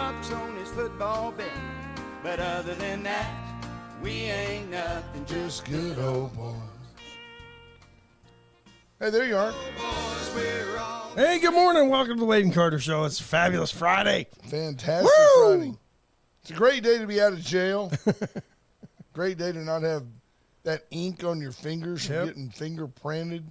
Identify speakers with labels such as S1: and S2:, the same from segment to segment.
S1: trucks on his football bet. But other than that, we ain't nothing, just good old boys.
S2: Hey, there you are.
S3: Hey, good morning. Welcome to the Wade and Carter Show. It's a fabulous Friday.
S2: Fantastic
S3: Woo!
S2: Friday. It's a great day to be out of jail. Great day to not have that ink on your fingers from getting fingerprinted.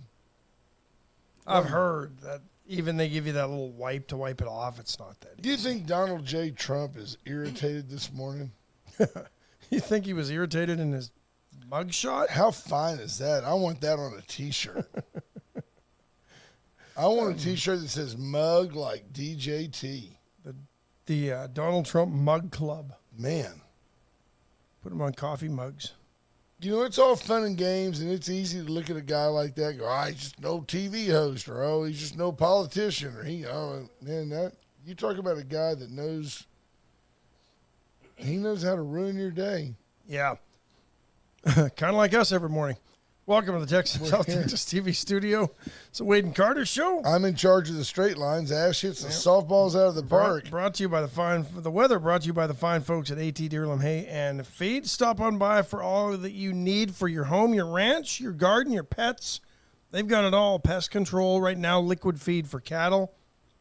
S3: I've heard that even they give you that little wipe to wipe it off. It's not that easy.
S2: Do you think Donald J. Trump is irritated this morning?
S3: You think he was irritated in his mugshot?
S2: How fine is that? I want that on a T-shirt. I want a T-shirt that says mug like DJT.
S3: The Donald Trump Mug Club.
S2: Man.
S3: Put them on coffee mugs.
S2: You know, it's all fun and games, and it's easy to look at a guy like that and go, he's just no TV host, or, he's just no politician, or you talk about a guy that knows how to ruin your day.
S3: Yeah. Kind of like us every morning. Welcome to the South Texas TV studio. It's the Wade and Carter Show.
S2: I'm in charge of the straight lines. Ash hits the softballs out of the park.
S3: Brought to you by the weather brought to you by the fine folks at AT Deerlam Hay and Feed. Stop on by for all that you need for your home, your ranch, your garden, your pets. They've got it all. Pest control right now, liquid feed for cattle.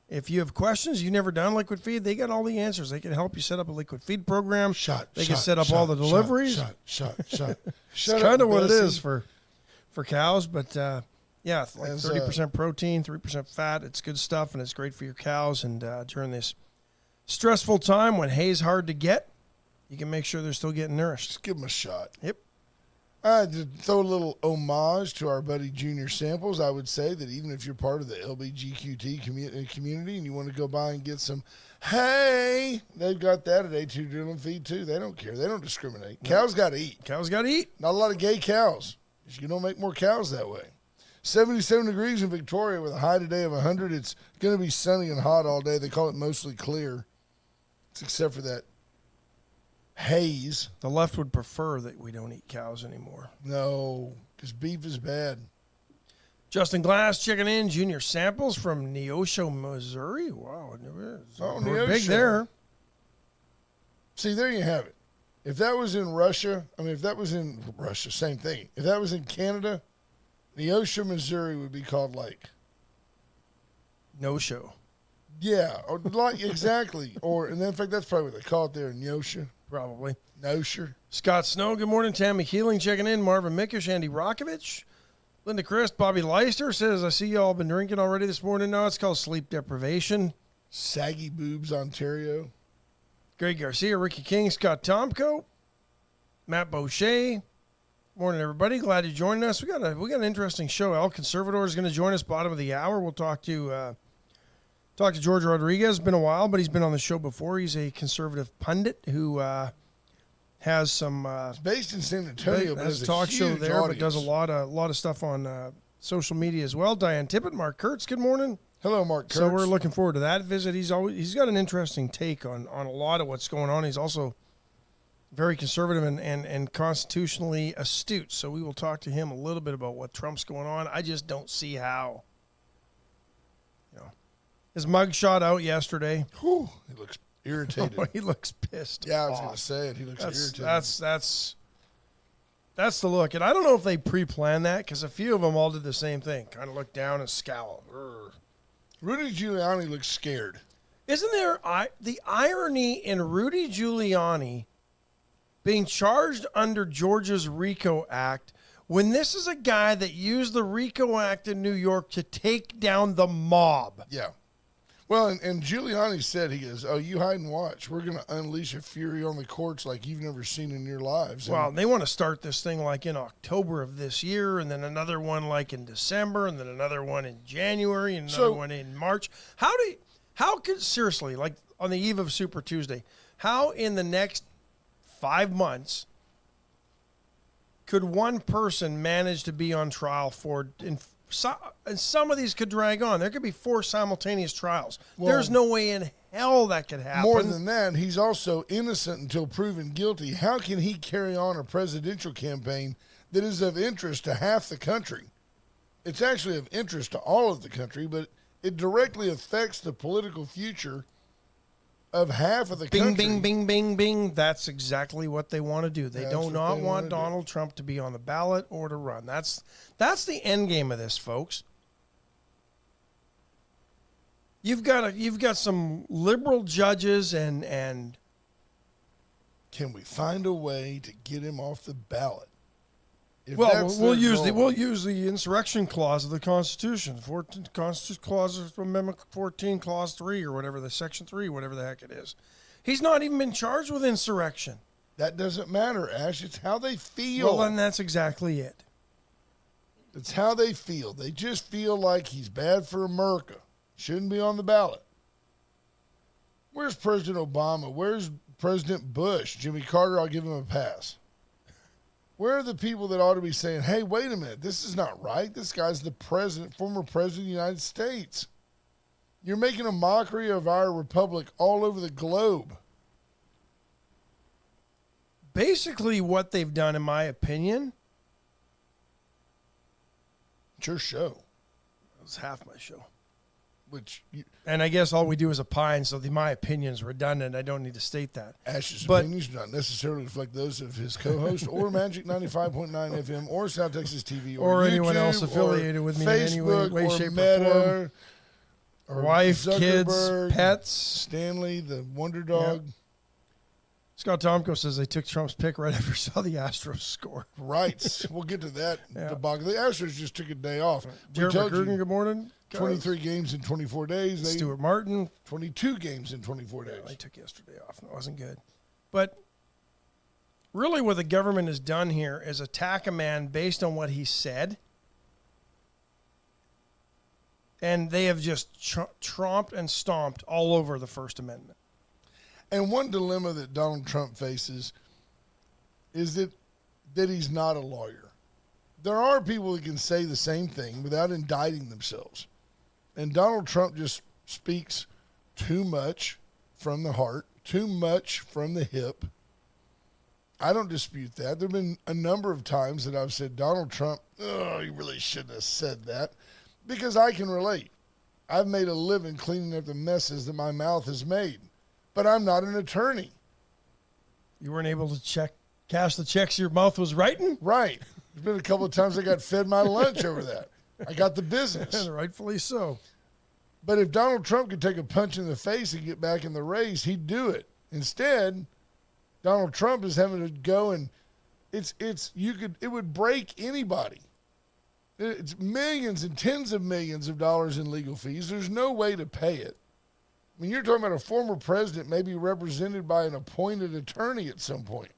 S3: If you have questions, you've never done liquid feed, they got all the answers. They can help you set up a liquid feed program. They can set up all the deliveries.
S2: It's
S3: kind of what it is for cows, but it's like 30% protein, 3% fat. It's good stuff, and it's great for your cows. And during this stressful time when hay's hard to get, you can make sure they're still getting nourished.
S2: Just give them a shot.
S3: Yep.
S2: To throw a little homage to our buddy Junior Samples, I would say that even if you're part of the LBGQT community and you want to go by and get some hay, they've got that at A2 Drilling Feed too. They don't care. They don't discriminate. No. Cows got to eat.
S3: Cows got to eat.
S2: Not a lot of gay cows. You don't make more cows that way. 77 degrees in Victoria with a high today of 100. It's going to be sunny and hot all day. They call it mostly clear, except for that haze.
S3: The left would prefer that we don't eat cows anymore.
S2: No, because beef is bad.
S3: Justin Glass checking in. Junior Samples from Neosho, Missouri. Wow. We're big there.
S2: See, there you have it. If that was in Russia, same thing. If that was in Canada, Neosho, Missouri would be called like
S3: No Show.
S2: Yeah, or like exactly. And in fact, that's probably what they call it there in Neosho.
S3: Probably.
S2: Neosho.
S3: Scott Snow, good morning. Tammy Keeling checking in. Marvin Mickish, Andy Rokovich. Linda Christ, Bobby Leister says, I see you all been drinking already this morning. No, it's called sleep deprivation.
S2: Saggy Boobs, Ontario.
S3: Greg Garcia, Ricky King, Scott Tomko, Matt Boucher. Morning, everybody. Glad you joined us. We got an interesting show. El Conservator is going to join us bottom of the hour. We'll talk to George Rodriguez. It's been a while, but he's been on the show before. He's a conservative pundit who has some.
S2: It's based in San Antonio, but
S3: has
S2: has
S3: a talk show there,
S2: audience.
S3: but does a lot of stuff on social media as well. Diane Tippett, Mark Kurtz. Good morning.
S2: Hello, Mark Kurtz.
S3: So we're looking forward to that visit. He's got an interesting take on a lot of what's going on. He's also very conservative and constitutionally astute. So we will talk to him a little bit about what Trump's going on. I just don't see how. His mug shot out yesterday.
S2: Whew, he looks irritated.
S3: Oh, he looks pissed.
S2: Yeah, I was going to say it. He looks irritated. That's the look. And I don't know if they pre-planned that because a few of them all did the same thing. Kind of look down and scowl. Urgh. Rudy Giuliani looks scared.
S3: Isn't there the irony in Rudy Giuliani being charged under Georgia's RICO Act when this is a guy that used the RICO Act in New York to take down the mob?
S2: Yeah. Well, and Giuliani said, he goes, you hide and watch. We're going to unleash a fury on the courts like you've never seen in your lives.
S3: Well, they want to start this thing like in October of this year, and then another one like in December, and then another one in January, and another one in March. How could, seriously, like on the eve of Super Tuesday, how in the next 5 months could one person manage to be on trial for, and some of these could drag on. There could be 4 simultaneous trials. Well, there's no way in hell that could happen.
S2: More than that, he's also innocent until proven guilty. How can he carry on a presidential campaign that is of interest to half the country? It's actually of interest to all of the country, but it directly affects the political future of half of the
S3: Bing,
S2: country.
S3: bing, bing, bing, bing. That's exactly what they want to do. They
S2: That's
S3: do
S2: what
S3: not
S2: they
S3: want
S2: wanna do.
S3: Donald Trump to be on the ballot or to run. That's the end game of this, folks. You've got some liberal judges and
S2: Can we find a way to get him off the ballot? If
S3: well,
S2: that's
S3: we'll
S2: their
S3: use
S2: goal.
S3: the insurrection clause of the Constitution, 14 Constitution clause Amendment 14, clause 3, or whatever the section 3, whatever the heck it is. He's not even been charged with insurrection.
S2: That doesn't matter, Ash. It's how they feel.
S3: Well, then that's exactly it.
S2: It's how they feel. They just feel like he's bad for America. Shouldn't be on the ballot. Where's President Obama? Where's President Bush? Jimmy Carter, I'll give him a pass. Where are the people that ought to be saying, hey, wait a minute, this is not right. This guy's the president, former president of the United States. You're making a mockery of our republic all over the globe.
S3: Basically, what they've done, in my opinion,
S2: It's your show.
S3: it's half my show.
S2: And
S3: I guess all we do is opine, so my opinion's redundant. I don't need to state that.
S2: Ash's
S3: But-
S2: opinions do not necessarily reflect those of his co-host or Magic 95.9 FM or South Texas TV
S3: Or anyone
S2: YouTube
S3: else affiliated
S2: or
S3: with me in any way,
S2: Facebook or
S3: shape, or
S2: Meta or
S3: Wife, kids,
S2: Zuckerberg,
S3: pets.
S2: Stanley, the Wonder Dog.
S3: Scott Tomko says they took Trump's pick right after saw the Astros score.
S2: Right. We'll get to that
S3: Yeah.
S2: debacle. The Astros just took a day off. We
S3: Jared
S2: told
S3: McGurgan,
S2: you,
S3: good morning.
S2: 23 games in 24 days.
S3: Stuart Martin.
S2: 22 games in 24 days.
S3: I took yesterday off. It wasn't good. But really what the government has done here is attack a man based on what he said. And they have just tromped and stomped all over the First Amendment.
S2: And one dilemma that Donald Trump faces is that he's not a lawyer. There are people that can say the same thing without indicting themselves. And Donald Trump just speaks too much from the heart, too much from the hip. I don't dispute that. There have been a number of times that I've said, Donald Trump, oh, you really shouldn't have said that, because I can relate. I've made a living cleaning up the messes that my mouth has made. But I'm not an attorney.
S3: You weren't able to cash the checks your mouth was writing?
S2: Right. There's been a couple of times I got fed my lunch over that. I got the business.
S3: And rightfully so.
S2: But if Donald Trump could take a punch in the face and get back in the race, he'd do it. Instead, Donald Trump is having to go and it would break anybody. It's millions and tens of millions of dollars in legal fees. There's no way to pay it. I mean, you're talking about a former president maybe represented by an appointed attorney at some point.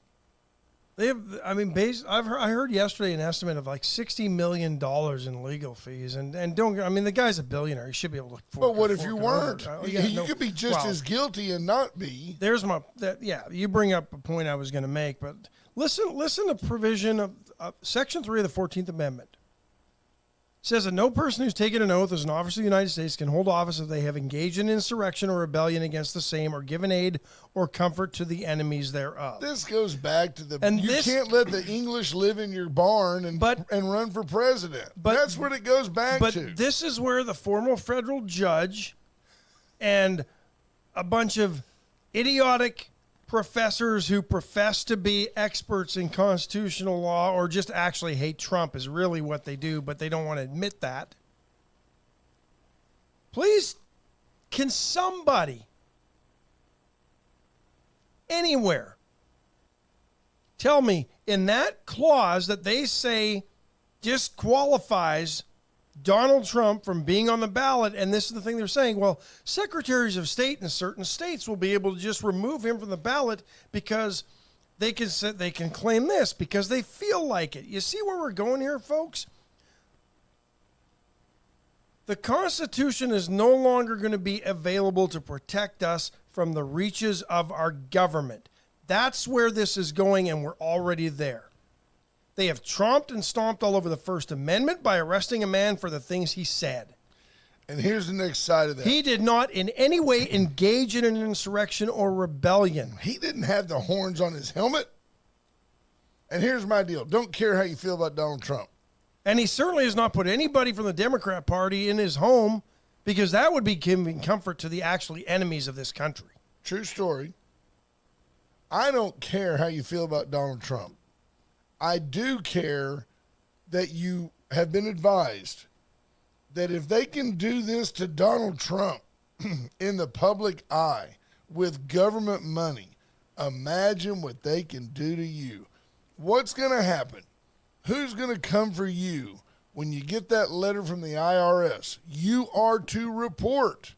S3: They have, I mean, I heard yesterday an estimate of like $60 million in legal fees, and the guy's a billionaire. He should be able to.
S2: But what if you weren't?
S3: Yeah,
S2: you could be just as guilty and not be.
S3: You bring up a point I was going to make, but listen to provision of Section 3 of the 14th Amendment. It says that no person who's taken an oath as an officer of the United States can hold office if they have engaged in insurrection or rebellion against the same or given aid or comfort to the enemies thereof.
S2: This goes back to you
S3: this,
S2: can't let the English live in your barn and run for president. That's what it goes back to.
S3: But this is where the former federal judge and a bunch of idiotic professors who profess to be experts in constitutional law or just actually hate Trump is really what they do, but they don't want to admit that. Please, can somebody anywhere tell me in that clause that they say disqualifies Donald Trump from being on the ballot, and this is the thing they're saying, well, secretaries of state in certain states will be able to just remove him from the ballot because they can claim this because they feel like it. You see where we're going here, folks? The Constitution is no longer going to be available to protect us from the reaches of our government. That's where this is going, and we're already there. They have tromped and stomped all over the First Amendment by arresting a man for the things he said.
S2: And here's the next side of that.
S3: He did not in any way engage in an insurrection or rebellion.
S2: He didn't have the horns on his helmet. And here's my deal. Don't care how you feel about Donald Trump.
S3: And he certainly has not put anybody from the Democrat Party in his home because that would be giving comfort to the actually enemies of this country.
S2: true story. I don't care how you feel about Donald Trump. I do care that you have been advised that if they can do this to Donald Trump in the public eye with government money, imagine what they can do to you. What's going to happen? Who's going to come for you when you get that letter from the IRS? You are to report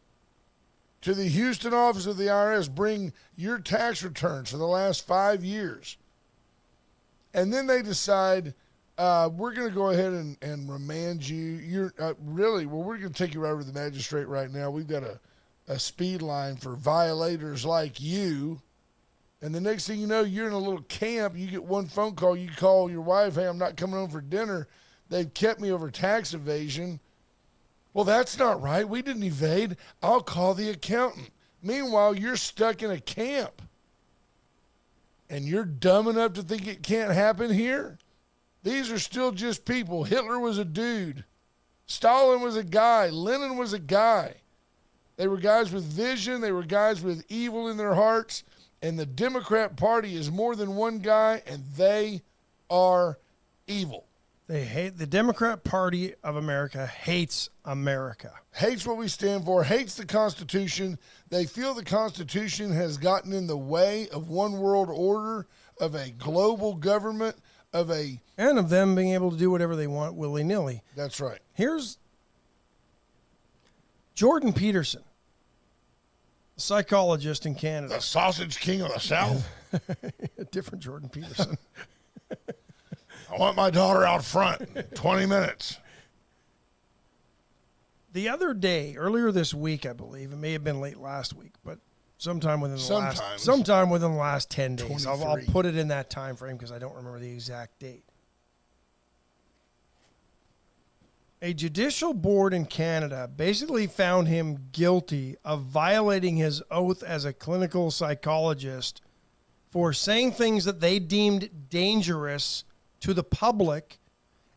S2: to the Houston office of the IRS. Bring your tax returns for the last 5 years. And then they decide, we're going to go ahead and remand you. You're we're going to take you right over to the magistrate right now. We've got a speed line for violators like you. And the next thing you know, you're in a little camp. You get one phone call. You call your wife, hey, I'm not coming home for dinner. They've kept me over tax evasion. Well, that's not right. We didn't evade. I'll call the accountant. Meanwhile, you're stuck in a camp. And you're dumb enough to think it can't happen here? These are still just people. Hitler was a dude. Stalin was a guy. Lenin was a guy. They were guys with vision. They were guys with evil in their hearts. And the Democrat Party is more than one guy, and they are evil.
S3: They hate the Democrat Party of America hates America.
S2: Hates what we stand for, hates the Constitution. They feel the Constitution has gotten in the way of one world order, of a global government, and of
S3: them being able to do whatever they want willy-nilly.
S2: That's right.
S3: Here's Jordan Peterson, a psychologist in Canada.
S2: The sausage king of the South?
S3: A different Jordan Peterson.
S2: I want my daughter out front in 20 minutes.
S3: The other day, earlier this week, I believe, it may have been late last week, but sometime within the last 10 days. I'll put it in that time frame because I don't remember the exact date. A judicial board in Canada basically found him guilty of violating his oath as a clinical psychologist for saying things that they deemed dangerous to the public,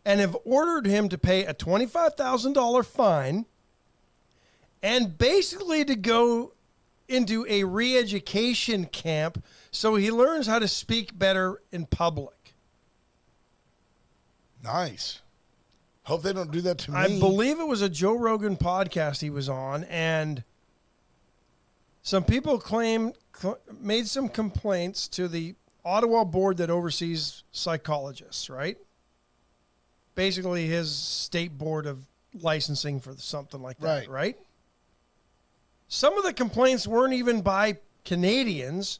S3: and have ordered him to pay a $25,000 fine and basically to go into a re-education camp so he learns how to speak better in public.
S2: Nice. Hope they don't do that to me.
S3: I believe it was a Joe Rogan podcast he was on, and some people made some complaints to the Ottawa board that oversees psychologists, right? Basically his state board of licensing for something like that, right? Some of the complaints weren't even by Canadians,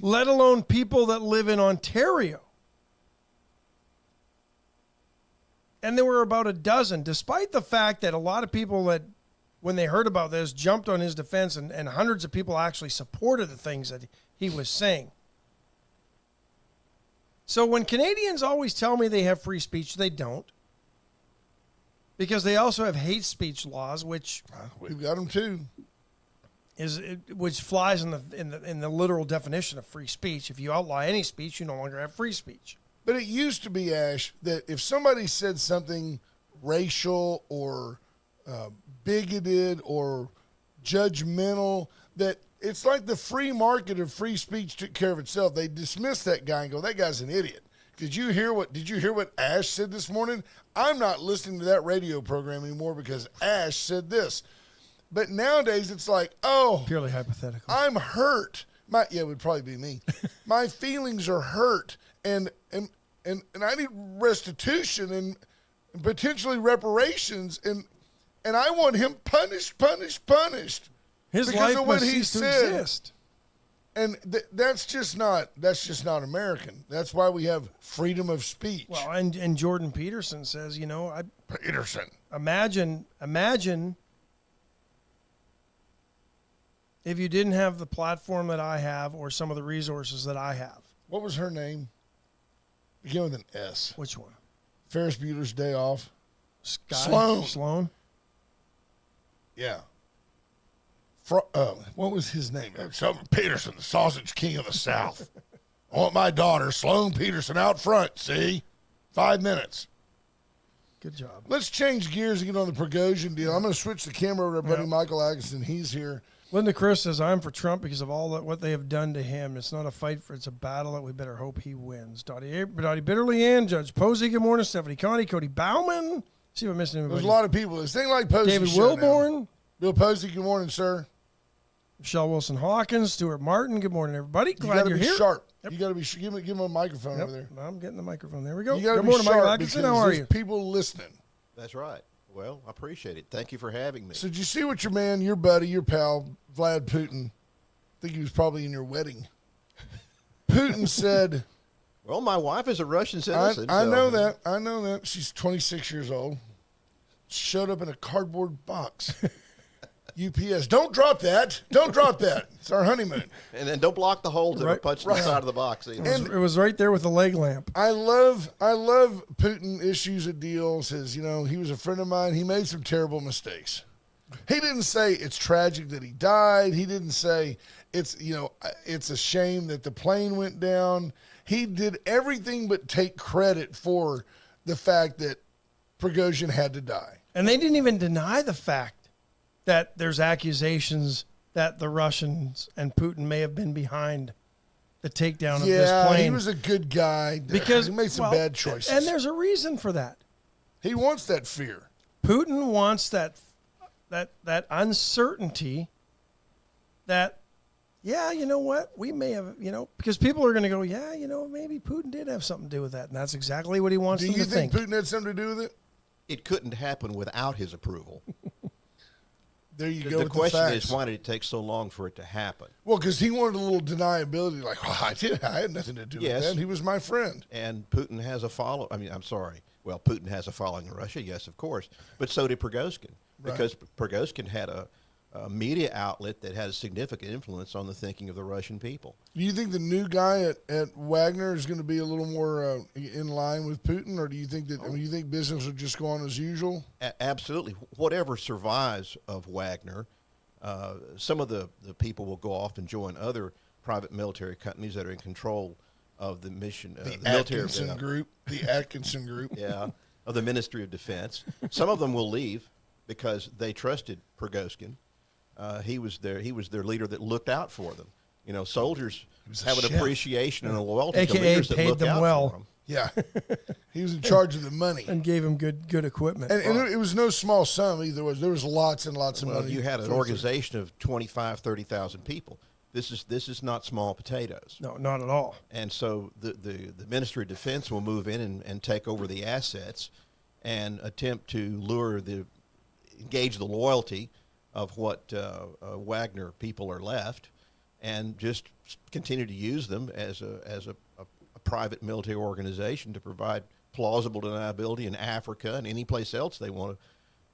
S3: let alone people that live in Ontario. And there were about a dozen, despite the fact that a lot of people that, when they heard about this, jumped on his defense, and hundreds of people actually supported the things that he was saying. So when Canadians always tell me they have free speech, they don't. Because they also have hate speech laws, which
S2: we've got them too.
S3: Which flies in the literal definition of free speech. If you outlaw any speech, you no longer have free speech.
S2: But it used to be, Ash, that if somebody said something racial or bigoted or judgmental, that it's like the free market of free speech took care of itself. They dismiss that guy and go, that guy's an idiot. Did you hear what Ash said this morning? I'm not listening to that radio program anymore because Ash said this. But nowadays it's like, oh,
S3: purely hypothetical.
S2: I'm hurt. It would probably be me. My feelings are hurt, and I need restitution and potentially reparations, and I want him punished.
S3: His
S2: because
S3: life
S2: of what
S3: must
S2: he
S3: cease to
S2: said.
S3: exist.
S2: And that's just not American. That's why we have freedom of speech.
S3: Well, and Jordan Peterson says,
S2: Peterson.
S3: Imagine if you didn't have the platform that I have or some of the resources that I have.
S2: What was her name? Begin with an S.
S3: Which one?
S2: Ferris Bueller's Day Off.
S3: Sloan.
S2: Yeah. What was his name? Peterson, the sausage king of the South. I want my daughter, Sloan Peterson, out front, see? 5 minutes.
S3: Good job.
S2: Let's change gears and get on the Prigozhin deal. I'm going to switch the camera over to our buddy Michael Atkinson. He's here.
S3: Linda Chris says, I'm for Trump because of all that what they have done to him. It's not a fight, it's a battle that we better hope he wins. Dottie Bitterly Ann, Judge Posey, good morning. Stephanie Connie, Cody Bauman. See if I'm missing anybody.
S2: There's a lot of people. This ain't like Posey.
S3: David Wilborn.
S2: Bill Posey, good morning, sir.
S3: Michelle Wilson Hawkins, Stuart Martin, good morning, everybody. Glad you're here.
S2: Sharp.
S3: Yep.
S2: You got to be sharp. Give him a microphone over there.
S3: I'm getting the microphone. There we go.
S2: You
S3: Good morning, Michael Atkinson. How are you?
S2: People listening.
S4: That's right. Well, I appreciate it. Thank you for having me.
S2: So did you see what your buddy, your pal, Vlad Putin, I think he was probably in your wedding. Putin said...
S4: Well, my wife is a Russian citizen.
S2: I know that. I know that. She's 26 years old. Showed up in a cardboard box. UPS. Don't drop that. Don't drop that. It's our honeymoon.
S4: And then don't block the holes that are punched in the side of the box either.
S3: It was right there with the leg lamp.
S2: I love Putin issues a deal, says, he was a friend of mine. He made some terrible mistakes. He didn't say it's tragic that he died. He didn't say it's a shame that the plane went down. He did everything but take credit for the fact that Prigozhin had to die.
S3: And they didn't even deny the fact that there's accusations that the Russians and Putin may have been behind the takedown of this plane.
S2: Yeah, he was a good guy.
S3: Because
S2: he made some bad choices.
S3: And there's a reason for that.
S2: He wants that fear.
S3: Putin wants that uncertainty that, you know what, we may have, because people are going to go, maybe Putin did have something to do with that. And that's exactly what he wants them to think.
S2: Do you think Putin had something to do with it?
S4: It couldn't happen without his approval.
S2: There you go.
S4: The question is, why did it take so long for it to happen?
S2: Well, because he wanted a little deniability, like, I had nothing to do with that. He was my friend.
S4: And Putin has a Well, Putin has a following in Russia, yes, of course. But so did Prigozhin, because Prigozhin had a media outlet that has significant influence on the thinking of the Russian people.
S2: Do you think the new guy at Wagner is going to be a little more in line with Putin, or do you think that you think business will just go on as usual?
S4: Absolutely. Whatever survives of Wagner, some of the people will go off and join other private military companies that are in control of the mission.
S2: The Atkinson Group. The Atkinson Group.
S4: Yeah, of the Ministry of Defense. Some of them will leave because they trusted Prigozhin. He was their leader that looked out for them. Soldiers have an appreciation and a loyalty to leaders that look out for them.
S2: Yeah, he was in charge of the money
S3: and gave him good equipment.
S2: And it was no small sum either. There was lots and lots of money.
S4: You had an organization of 25,000, 30,000 people. This is not small potatoes.
S3: No, not at all.
S4: And so the Ministry of Defense will move in and take over the assets and attempt to engage the loyalty of what Wagner people are left, and just continue to use them as a private military organization to provide plausible deniability in Africa and any place else they want to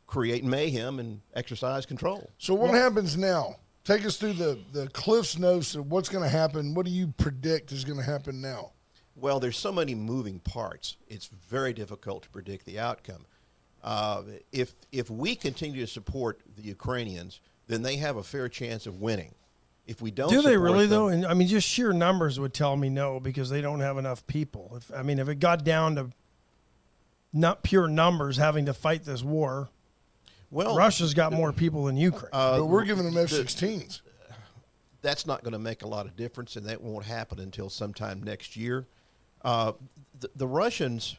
S4: create mayhem and exercise control.
S2: So what happens now? Take us through the Cliff's Notes of what's going to happen. What do you predict is going to happen now?
S4: Well, there's so many moving parts. It's very difficult to predict the outcome. If we continue to support the Ukrainians, then they have a fair chance of winning. If we don't,
S3: do they really though? And I mean, just sheer numbers would tell me no, because they don't have enough people. If it got down to not pure numbers having to fight this war, well, Russia's got more people than Ukraine.
S2: But we're giving them F-16s.
S4: That's not going to make a lot of difference, and that won't happen until sometime next year. The Russians.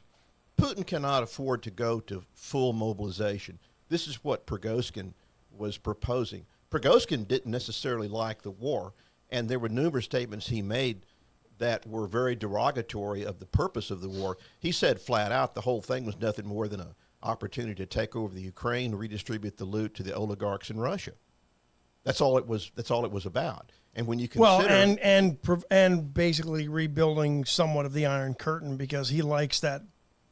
S4: Putin cannot afford to go to full mobilization. This is what Prigozhin was proposing. Prigozhin didn't necessarily like the war, and there were numerous statements he made that were very derogatory of the purpose of the war. He said flat out the whole thing was nothing more than an opportunity to take over the Ukraine, redistribute the loot to the oligarchs in Russia. That's all it was. That's all it was about. And when you consider
S3: and basically rebuilding somewhat of the Iron Curtain, because he likes that.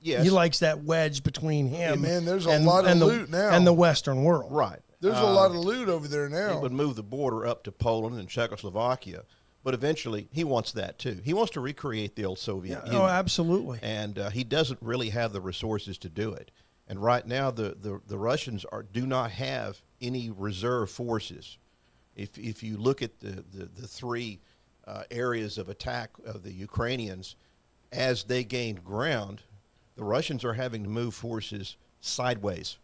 S4: Yes.
S3: He likes that wedge between him
S2: there's a lot of loot now.
S3: And the Western world.
S4: Right.
S2: There's a lot of loot over there now.
S4: He would move the border up to Poland and Czechoslovakia, but eventually he wants that too. He wants to recreate the old Soviet Union.
S3: Oh, absolutely.
S4: And he doesn't really have the resources to do it. And right now the Russians do not have any reserve forces. If you look at the three areas of attack of the Ukrainians, as they gained ground, the Russians are having to move forces sideways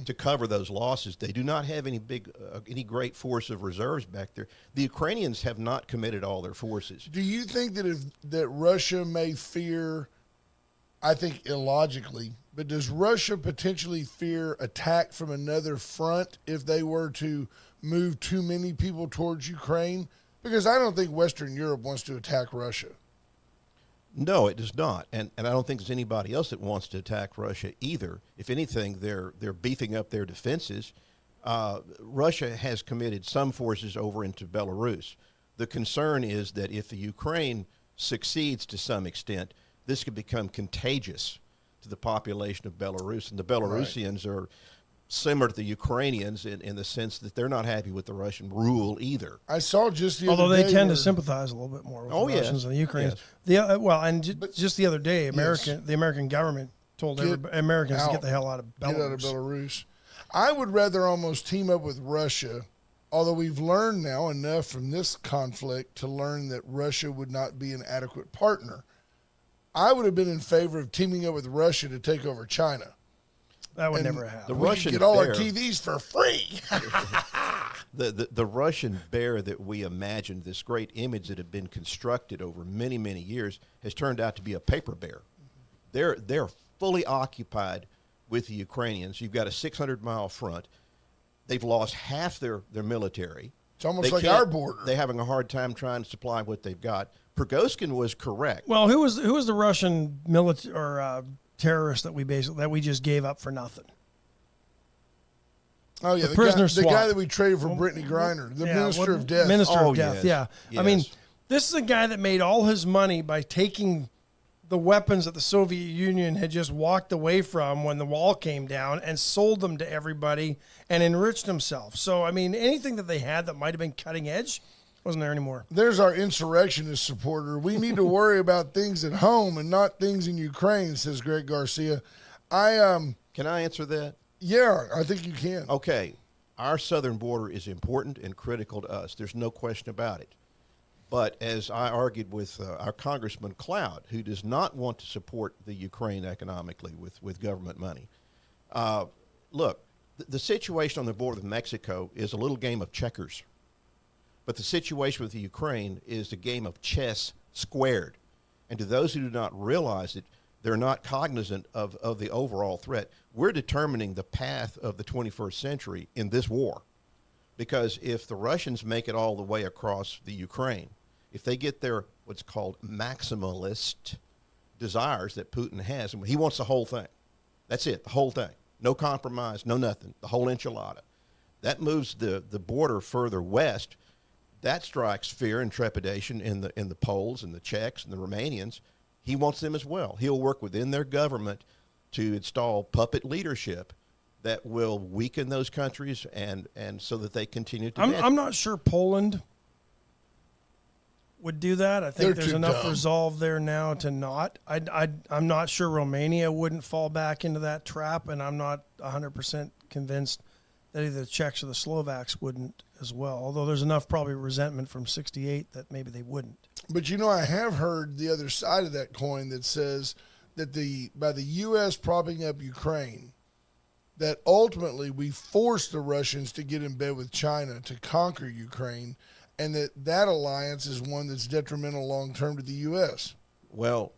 S4: to cover those losses. They do not have any great force of reserves back there. The Ukrainians have not committed all their forces.
S2: Do you think that Russia may fear, I think illogically, but does Russia potentially fear attack from another front if they were to move too many people towards Ukraine? Because I don't think Western Europe wants to attack Russia.
S4: No, it does not, and I don't think there's anybody else that wants to attack Russia either. If anything, they're beefing up their defenses. Russia has committed some forces over into Belarus. The concern is that if the Ukraine succeeds to some extent, this could become contagious to the population of Belarus, and the Belarusians are similar to the Ukrainians in the sense that they're not happy with the Russian rule either.
S2: I saw just the
S3: although
S2: other
S3: they
S2: day
S3: tend
S2: where-
S3: to sympathize a little bit more with the
S4: yes.
S3: Russians and the Ukrainians.
S4: Yes.
S3: Just the other day, the American government told Americans to get the hell out of Belarus.
S2: Get out of Belarus. I would rather almost team up with Russia, although we've learned now enough from this conflict to learn that Russia would not be an adequate partner. I would have been in favor of teaming up with Russia to take over China.
S3: That would
S2: And
S3: never happen.
S4: The
S2: we
S4: Russian
S2: could get all our
S4: bear-
S2: TVs for free.
S4: The Russian bear that we imagined, this great image that had been constructed over many, many years, has turned out to be a paper bear. They're fully occupied with the Ukrainians. You've got a 600-mile front. They've lost half their military.
S2: It's almost
S4: They
S2: like
S4: can't-
S2: our border.
S4: They're having a hard time trying to supply what they've got. Prigozhin was correct.
S3: Well, who was the Russian military or terrorist that we just gave up for nothing?
S2: Oh yeah,
S3: the prisoner
S2: the
S3: swap.
S2: guy that we traded for Brittany Griner, the Minister of Death.
S3: Minister
S4: Oh,
S3: of Death.
S4: yes.
S3: Yeah. I mean,
S4: Yes.
S3: this is a guy that made all his money by taking the weapons that the Soviet Union had just walked away from when the wall came down and sold them to everybody and enriched himself. So, I mean, anything that they had that might have been cutting edge wasn't there anymore.
S2: There's our insurrectionist supporter. We need to worry about things at home and not things in Ukraine, says Greg Garcia.
S4: Can I answer that?
S2: Yeah, I think you can.
S4: Okay, our southern border is important and critical to us. There's no question about it. But as I argued with our Congressman Cloud, who does not want to support the Ukraine economically with government money, look, the situation on the border with Mexico is a little game of checkers. But the situation with the Ukraine is a game of chess squared. And to those who do not realize it, they're not cognizant of the overall threat. We're determining the path of the 21st century in this war. Because if the Russians make it all the way across the Ukraine, if they get their what's called maximalist desires that Putin has, and he wants the whole thing. That's it, the whole thing. No compromise, no nothing, the whole enchilada. That moves the border further west. That strikes fear and trepidation in the Poles and the Czechs and the Romanians. He wants them as well. He'll work within their government to install puppet leadership that will weaken those countries and so that they continue to
S3: I'm not sure Poland would do that. I think
S2: They're
S3: there's
S2: too
S3: enough
S2: dumb.
S3: resolve there now to not. I'm not sure Romania wouldn't fall back into that trap, and I'm not 100% convinced that either the Czechs or the Slovaks wouldn't as well, although there's enough probably resentment from 68 that maybe they wouldn't.
S2: But I have heard the other side of that coin that says that by the U.S. propping up Ukraine, that ultimately we forced the Russians to get in bed with China to conquer Ukraine, and that alliance is one that's detrimental long term to the U.S.
S4: Well,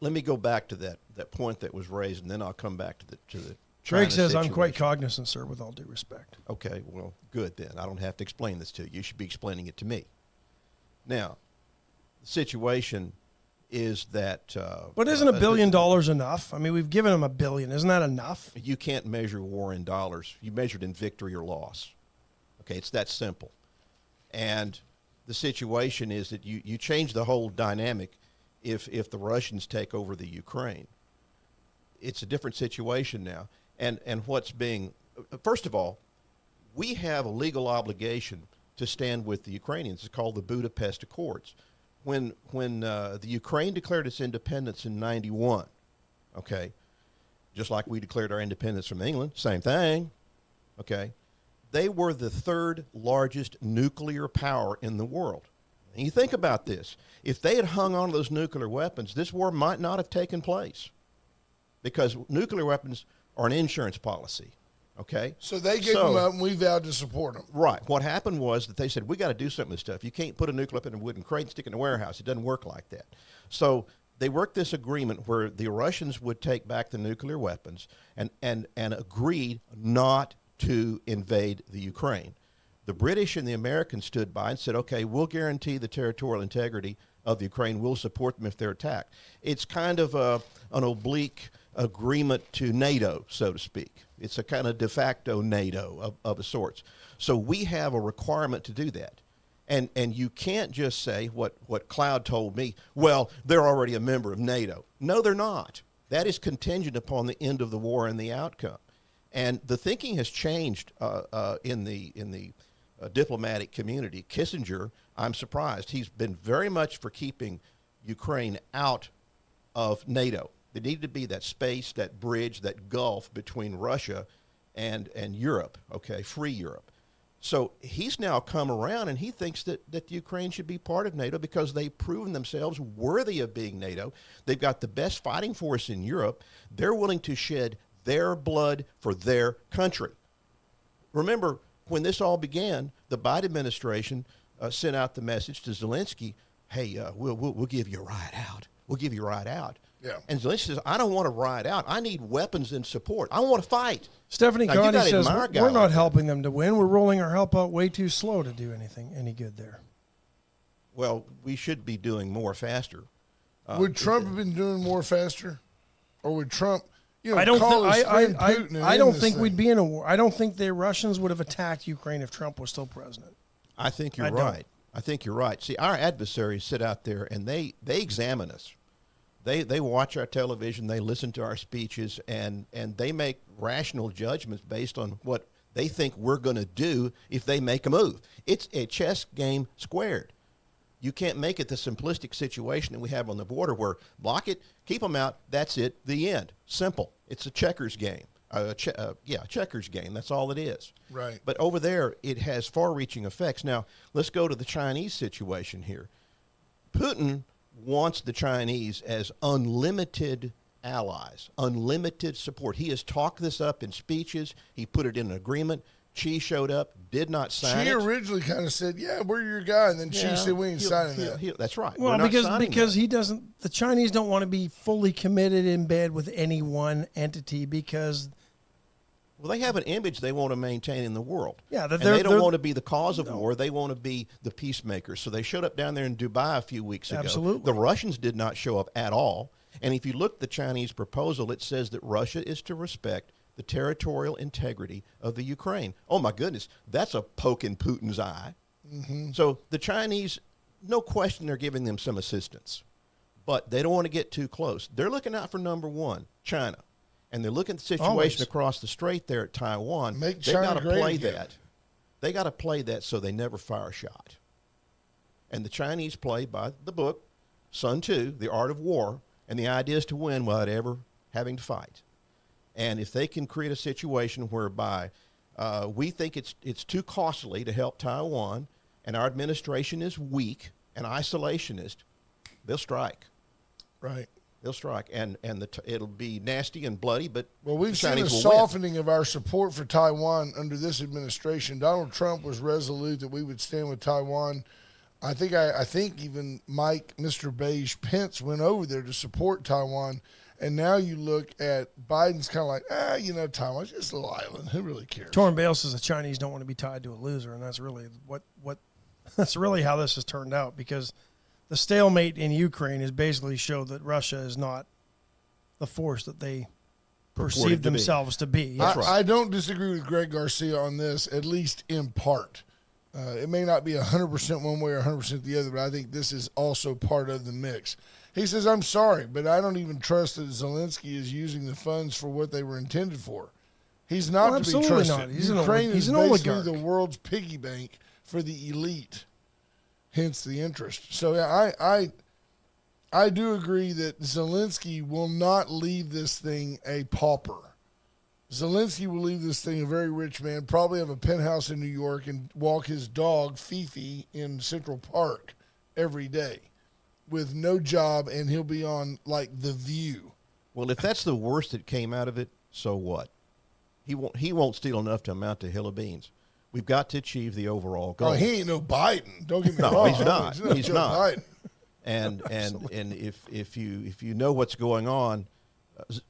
S4: let me go back to that point that was raised, and then I'll come back to the
S3: Greg
S4: China
S3: says, I'm quite
S4: situation.
S3: cognizant, sir, with all due respect.
S4: Okay, well, good then. I don't have to explain this to you. You should be explaining it to me. Now, the situation is that...
S3: But isn't $1 billion enough? I mean, we've given them $1 billion. Isn't that enough?
S4: You can't measure war in dollars. You measure it in victory or loss. Okay, it's that simple. And the situation is that you change the whole dynamic if the Russians take over the Ukraine. It's a different situation now. And what's being, first of all, we have a legal obligation to stand with the Ukrainians. It's called the Budapest Accords. When the Ukraine declared its independence in 91, okay, just like we declared our independence from England, same thing, okay, they were the third largest nuclear power in the world. And you think about this. If they had hung on to those nuclear weapons, this war might not have taken place. because nuclear weapons are an insurance policy. Okay?
S2: So they gave them up, and we vowed to support them.
S4: Right. What happened was that they said, we got to do something with this stuff. You can't put a nuclear weapon in a wooden crate and stick it in a warehouse. It doesn't work like that. So they worked this agreement where the Russians would take back the nuclear weapons and agreed not to invade the Ukraine. The British and the Americans stood by and said, okay, we'll guarantee the territorial integrity of the Ukraine. We'll support them if they're attacked. It's kind of an oblique agreement to NATO, so to speak. It's a kind of de facto NATO of a sorts. So we have a requirement to do that. And you can't just say what Cloud told me, well, they're already a member of NATO. No, they're not. That is contingent upon the end of the war and the outcome. And the thinking has changed in the diplomatic community. Kissinger, I'm surprised, he's been very much for keeping Ukraine out of NATO. There needed to be that space, that bridge, that gulf between Russia and Europe, okay, free Europe. So he's now come around, and he thinks that Ukraine should be part of NATO because they've proven themselves worthy of being NATO. They've got the best fighting force in Europe. They're willing to shed their blood for their country. Remember, when this all began, the Biden administration sent out the message to Zelensky, hey, we'll give you a ride out. We'll give you a ride out.
S2: Yeah.
S4: And Zelensky says, I don't want to ride out. I need weapons and support. I want to fight.
S3: Stephanie
S4: Now, you
S3: Connie
S4: gotta
S3: says,
S4: admire a guy
S3: we're
S4: like
S3: not
S4: that.
S3: helping them to win. We're rolling our help out way too slow to do any good there.
S4: Well, we should be doing more faster.
S2: Would Trump have been doing more faster? Or would Trump,
S3: I don't
S2: call his friend
S3: I
S2: Putin and
S3: I don't
S2: end this
S3: think
S2: thing?
S3: we'd be in a war. I don't think the Russians would have attacked Ukraine if Trump was still president.
S4: I think you're
S3: I don't.
S4: right. I think you're right. See, our adversaries sit out there and they examine us. They watch our television, they listen to our speeches, and they make rational judgments based on what they think we're going to do if they make a move. It's a chess game squared. You can't make it the simplistic situation that we have on the border where block it, keep them out, that's it, the end. Simple. It's a checkers game. Checkers game. That's all it is.
S2: Right.
S4: But over there, it has far-reaching effects. Now, let's go to the Chinese situation here. Putin wants the Chinese as unlimited allies, unlimited support. He has talked this up in speeches. He put it in an agreement. Xi showed up, did not sign
S2: She
S4: it.
S2: originally kind of said, yeah, we're your guy. And then she said, we ain't signing that.
S4: That's right.
S3: Well,
S4: We're not
S3: because
S4: signing
S3: because
S4: that.
S3: he doesn't. The Chinese don't want to be fully committed in bed with any one entity because
S4: Well, they have an image they want to maintain in the world.
S3: Yeah,
S4: and they don't want to be the cause of war. They want to be the peacemakers. So they showed up down there in Dubai a few weeks ago.
S3: Absolutely.
S4: The Russians did not show up at all. And if you look at the Chinese proposal, it says that Russia is to respect the territorial integrity of the Ukraine. Oh, my goodness. That's a poke in Putin's eye. Mm-hmm. So the Chinese, no question, they're giving them some assistance. But they don't want to get too close. They're looking out for number one, China. And they're looking at the situation
S3: Always.
S4: across the strait there at Taiwan.
S2: Make
S4: They've
S2: China
S4: got to
S2: great
S4: play
S2: again.
S4: that. They got to play that so they never fire a shot. And the Chinese play by the book, Sun Tzu, The Art of War, and the idea is to win without ever having to fight. And if they can create a situation whereby we think it's too costly to help Taiwan and our administration is weak and isolationist, they'll strike.
S2: Right.
S4: They'll strike, and it'll be nasty and bloody, but
S2: Well, we've
S4: the
S2: seen a
S4: Chinese will win.
S2: softening of our support for Taiwan under this administration. Donald Trump was resolute that we would stand with Taiwan. I think even Mr. Beige Pence went over there to support Taiwan. And now you look at Biden's kind of like, Taiwan's just a little island. Who really cares?
S3: Torrin Bale says the Chinese don't want to be tied to a loser, and that's really what that's really how this has turned out, because the stalemate in Ukraine has basically showed that Russia is not the force that they perceive
S4: to be.
S3: themselves to be.
S2: I don't disagree with Greg Garcia on this, at least in part. It may not be 100% one way or 100% the other, but I think this is also part of the mix. He says, I'm sorry, but I don't even trust that Zelensky is using the funds for what they were intended for. He's not to be
S3: absolutely
S2: trusted.
S3: not. He's
S2: Ukraine
S3: he's
S2: is
S3: an
S2: basically
S3: oligarch.
S2: the world's piggy bank for the elite, hence the interest. So yeah, I do agree that Zelensky will not leave this thing a pauper. Zelensky will leave this thing a very rich man, probably have a penthouse in New York and walk his dog, Fifi, in Central Park every day with no job, and he'll be on, like, The View
S4: Well, if that's the worst that came out of it, so what? He won't steal enough to amount to a hill of beans. We've got to achieve the overall goal.
S2: Oh, he ain't no Biden. Don't get me
S4: No,
S2: wrong.
S4: he's not. He's
S2: Joe
S4: not.
S2: Biden.
S4: And if you know what's going on,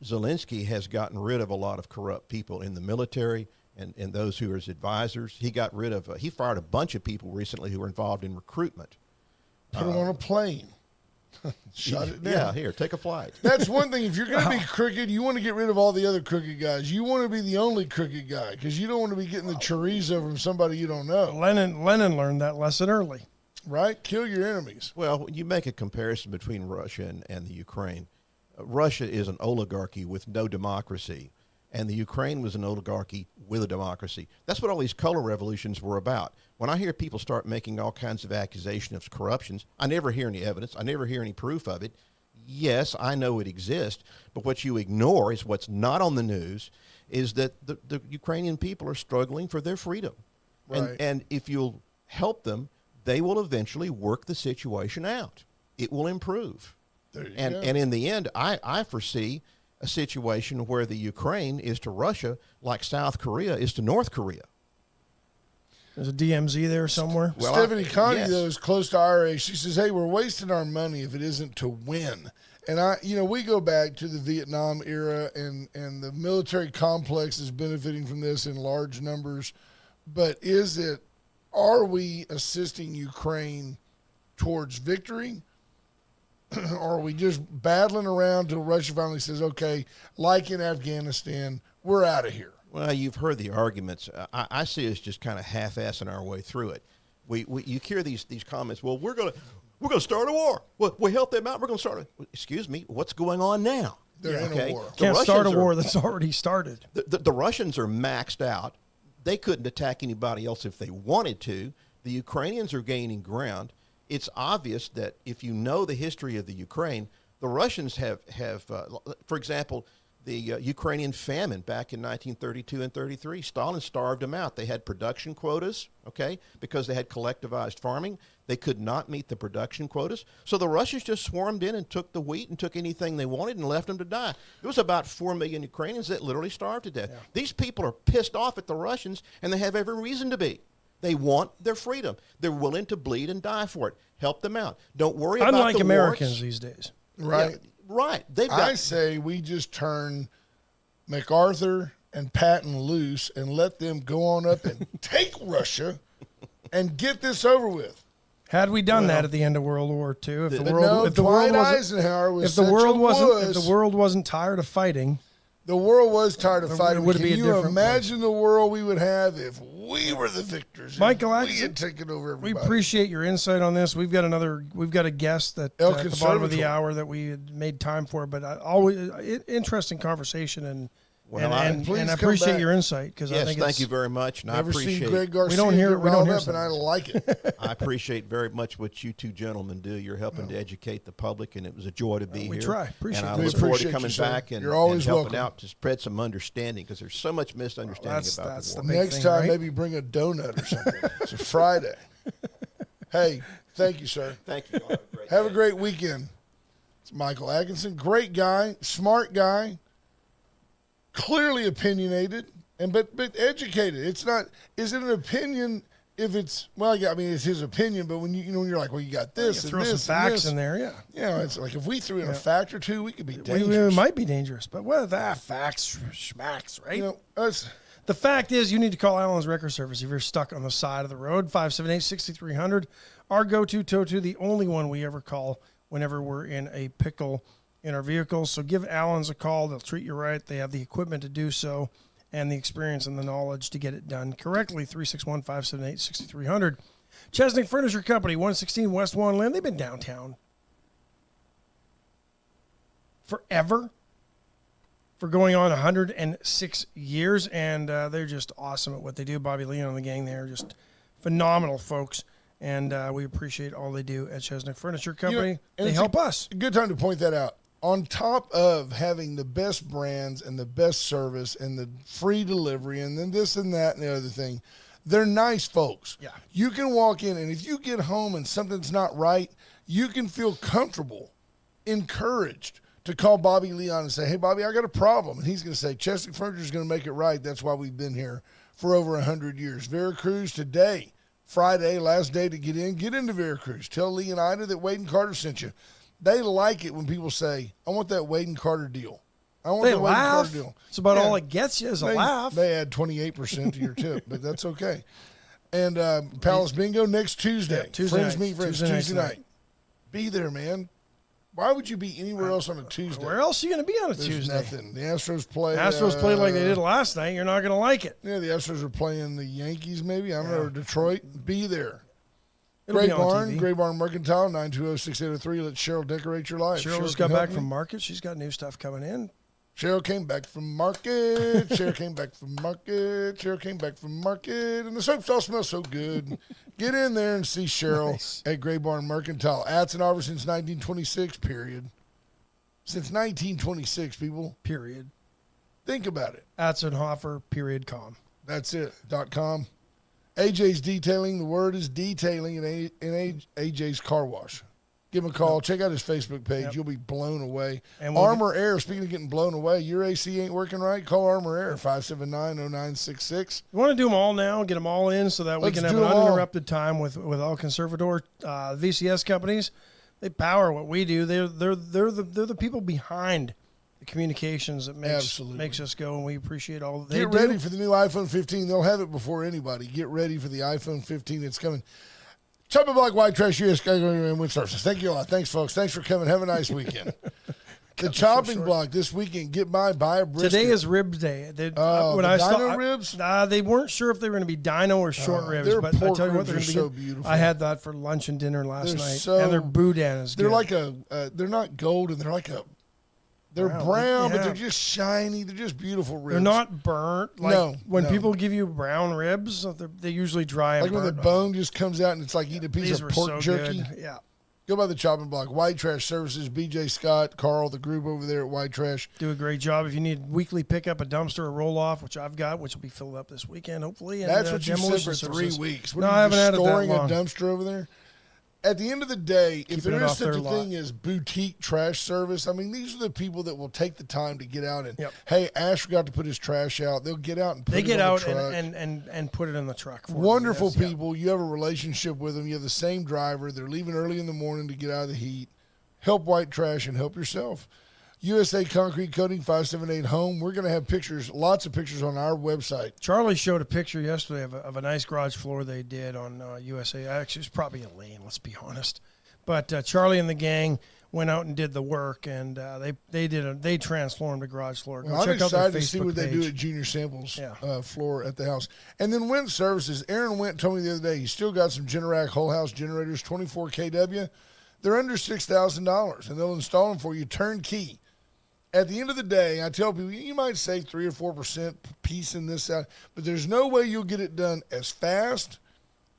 S4: Zelensky has gotten rid of a lot of corrupt people in the military and those who are his advisors. He got rid of he fired a bunch of people recently who were involved in recruitment.
S2: Put him on a plane. Shut it down.
S4: Yeah, here, take a flight.
S2: That's one thing. If you're going to be crooked, you want to get rid of all the other crooked guys. You want to be the only crooked guy because you don't want to be getting the chorizo from somebody you don't know.
S3: Lenin learned that lesson early.
S2: Right? Kill your enemies.
S4: Well, you make a comparison between Russia and the Ukraine. Russia is an oligarchy with no democracy, and the Ukraine was an oligarchy with a democracy. That's what all these color revolutions were about. When I hear people start making all kinds of accusations of corruptions, I never hear any evidence. I never hear any proof of it. Yes, I know it exists, but what you ignore is what's not on the news is that the Ukrainian people are struggling for their freedom.
S2: Right.
S4: And if you'll help them, they will eventually work the situation out. It will improve. And in the end, I foresee a situation where the Ukraine is to Russia like South Korea is to North Korea.
S3: There's a DMZ there somewhere.
S4: Well,
S2: Stephanie Connie,
S4: yes.
S2: though, is close to our age. She says, hey, we're wasting our money if it isn't to win. And we go back to the Vietnam era and the military complex is benefiting from this in large numbers. But are we assisting Ukraine towards victory? Or are we just battling around till Russia finally says, okay, like in Afghanistan, we're out of here?
S4: Well, you've heard the arguments. I see us just kind of half-assing our way through it. You hear these comments. Well, we're gonna start a war. Well, we help them out. We're gonna start. Excuse me. What's going on now?
S2: They're in a war.
S3: Can't start a war that's already started.
S4: The Russians are maxed out. They couldn't attack anybody else if they wanted to. The Ukrainians are gaining ground. It's obvious that if you know the history of the Ukraine, the Russians have for example, the Ukrainian famine back in 1932 and 33. Stalin starved them out. They had production quotas, okay, because they had collectivized farming. They could not meet the production quotas. So the Russians just swarmed in and took the wheat and took anything they wanted and left them to die. There was about 4 million Ukrainians that literally starved to death. Yeah. These people are pissed off at the Russians, and they have every reason to be. They want their freedom. They're willing to bleed and die for it. Help them out. Don't worry about the
S3: Unlike Americans
S4: warts.
S3: these days.
S2: Right.
S4: Yeah, right.
S2: I say we just turn MacArthur and Patton loose and let them go on up and take Russia and get this over with.
S3: Had we done that at the end of World War II, if the world wasn't tired of fighting,
S2: the world was tired of fighting.
S3: Would it be
S2: Can
S3: a
S2: you
S3: different
S2: imagine the world we would have if we were the victors?
S3: Michael,
S2: we had taken over everybody.
S3: We appreciate your insight on this. We've got a guest that at the bottom of the hour that we had made time for, but always interesting conversation and I appreciate your insight because I think
S4: thank you very much. And
S2: never
S4: I appreciate
S2: seen Greg Garcia
S3: we don't hear
S2: up, and I like it.
S4: I appreciate very much what you two gentlemen do. You're helping to educate the public, and it was a joy to be here.
S3: We try. Appreciate
S4: and I
S3: it.
S4: look forward to coming back and,
S2: You're always
S4: and helping
S2: welcome.
S4: out to spread some understanding because there's so much misunderstanding about
S3: that's
S4: the war.
S3: the big
S2: Next
S3: thing,
S2: time,
S3: right?
S2: maybe bring a donut or something. It's a Friday. Hey, thank you, sir.
S4: Thank you.
S2: Have a great weekend. It's Michael Atkinson. Great guy, smart guy, clearly opinionated, but educated. It's not. Is it an opinion? If it's it's his opinion. But when when you're like, well, you got this and
S3: throw
S2: this
S3: some
S2: and
S3: facts
S2: this.
S3: in there, yeah.
S2: It's like if we threw in a fact or two, we could be dangerous.
S3: We might be dangerous, but what are that facts, schmacks, right?
S2: Us.
S3: The fact is, you need to call Allen's Record Service if you're stuck on the side of the road. 578-6300. Our go-to tow-to, the only one we ever call whenever we're in a pickle in our vehicles. So give Allen's a call. They'll treat you right. They have the equipment to do so and the experience and the knowledge to get it done correctly. 361-578-6300. Chesnick Furniture Company, 116 West One Lynn. They've been downtown forever. For going on 106 years, and they're just awesome at what they do. Bobby Leon and the gang, they're just phenomenal folks, and we appreciate all they do at Chesnick Furniture Company. They help us.
S2: A good time to point that out. On top of having the best brands and the best service and the free delivery and then this and that and the other thing, they're nice folks.
S3: Yeah.
S2: You can walk in, and if you get home and something's not right, you can feel comfortable, encouraged to call Bobby Leon and say, hey, Bobby, I got a problem. And he's going to say, Chesapeake Furniture is going to make it right. That's why we've been here for over 100 years. Veracruz today, Friday, last day to get in. Get into Veracruz. Tell Lee and Ida that Wade and Carter sent you. They like it when people say, I want that Wade and Carter deal. I want
S3: They
S2: that Wade and
S3: laugh.
S2: Carter deal.
S3: It's about
S2: Yeah.
S3: all it gets you is a laugh.
S2: They add 28% to your tip, but that's okay. And Palace Bingo next Tuesday.
S3: Yeah, Tuesday
S2: Friends
S3: night.
S2: meet friends
S3: Tuesday
S2: Tuesday night. Be there, man. Why would you be anywhere else on a Tuesday?
S3: Where else are you going to be on a
S2: There's
S3: Tuesday?
S2: nothing. The Astros play.
S3: Astros play like they did last night. You're not going to like it.
S2: Yeah, the Astros are playing the Yankees, maybe. I don't know, or Detroit. Be there.
S3: It'll
S2: Gray
S3: be on
S2: Barn,
S3: TV.
S2: Gray Barn Mercantile, 920-6803. Let Cheryl decorate your life.
S3: Cheryl just
S2: can
S3: got
S2: help
S3: back
S2: you.
S3: from market. She's got new stuff coming in.
S2: Cheryl came back from market. Cheryl came back from market. Cheryl came back from market. And the soaps all smell so good. Get in there and see Cheryl
S3: Nice.
S2: at Gray Barn Mercantile. Atson Arbor since 1926, period. Since 1926, people.
S3: Period.
S2: Think about it.
S3: Atzenhofer, period, com.
S2: That's it. .com. AJ's Detailing. The word is detailing in AJ's Car Wash. Give him a call. Check out his Facebook page.
S3: Yep.
S2: You'll be blown away.
S3: And we'll
S2: Armor Air, speaking of getting blown away, your AC ain't working right? Call Armor Air, 579-0966.
S3: You want to do them all now, get them all in so that we
S2: Let's
S3: can have
S2: do
S3: an
S2: 'em all.
S3: uninterrupted time with all Conservator VCS companies. They power what we do. They're the people behind the communications that
S2: Absolutely.
S3: makes us go, and we appreciate all that they
S2: Get
S3: do.
S2: ready for the new iPhone 15. They'll have it before anybody. Get ready for the iPhone 15. It's coming. Chopping Block White Trash US and Wind Services. Thank you a lot. Thanks, folks. Thanks for coming. Have a nice weekend. The chopping block this weekend. Get by a brisket.
S3: Today is ribs day. When
S2: the
S3: I
S2: dino
S3: saw
S2: ribs?
S3: They weren't sure if they were going to be dino or short ribs,
S2: their
S3: but I
S2: pork
S3: tell you what,
S2: ribs
S3: they're
S2: are
S3: going to be
S2: so
S3: good.
S2: beautiful.
S3: I had that for lunch and dinner last
S2: They're
S3: night,
S2: so-
S3: and their boudin is
S2: They're
S3: good.
S2: like they're not golden. They're like they're
S3: Brown.
S2: brown, but
S3: Yeah.
S2: they're just shiny. They're just beautiful ribs.
S3: They're not burnt. Like
S2: No,
S3: when
S2: no.
S3: people give you brown ribs, they usually dry and
S2: like when the
S3: burnt.
S2: bone just comes out and it's like eating a piece
S3: These
S2: of
S3: were
S2: pork
S3: so
S2: jerky.
S3: good. Yeah.
S2: Go by the chopping block. White Trash Services, BJ Scott, Carl, the group over there at White Trash.
S3: Do a great job. If you need weekly pickup, a dumpster, a roll off, which I've got, which will be filled up this weekend, hopefully. And,
S2: That's what you said
S3: demolition
S2: for 3
S3: services.
S2: weeks. What
S3: No,
S2: are you
S3: I haven't
S2: just
S3: had it that
S2: storing a
S3: long.
S2: dumpster over there? At the end of the day, if
S3: Keeping
S2: there
S3: it
S2: is
S3: off
S2: such
S3: their
S2: a
S3: lot.
S2: thing as boutique trash service, I mean, these are the people that will take the time to get out and,
S3: Yep.
S2: hey, Ash forgot to put his trash out. They'll get out and put
S3: They
S2: it
S3: get
S2: on
S3: out
S2: the truck.
S3: and put it in the truck. For you.
S2: Wonderful
S3: Yes, yeah.
S2: people. You have a relationship with them. You have the same driver. They're leaving early in the morning to get out of the heat. Help White Trash and help yourself. USA Concrete Coating 578 Home. We're going to have pictures, lots of pictures on our website.
S3: Charlie showed a picture yesterday of a nice garage floor they did on USA. Actually, it's probably a lane, let's be honest. But Charlie and the gang went out and did the work, and they transformed the garage floor. Go
S2: Well, I'm
S3: check out their
S2: excited to see
S3: Facebook
S2: what they do
S3: page.
S2: at Junior Samples
S3: Yeah.
S2: floor at the house. And then Wind Services. Aaron Went told me the other day he's still got some Generac whole house generators, 24 kW. They're under $6,000, and they'll install them for you turnkey. At the end of the day, I tell people, you might save 3 or 4% piecing this out, but there's no way you'll get it done as fast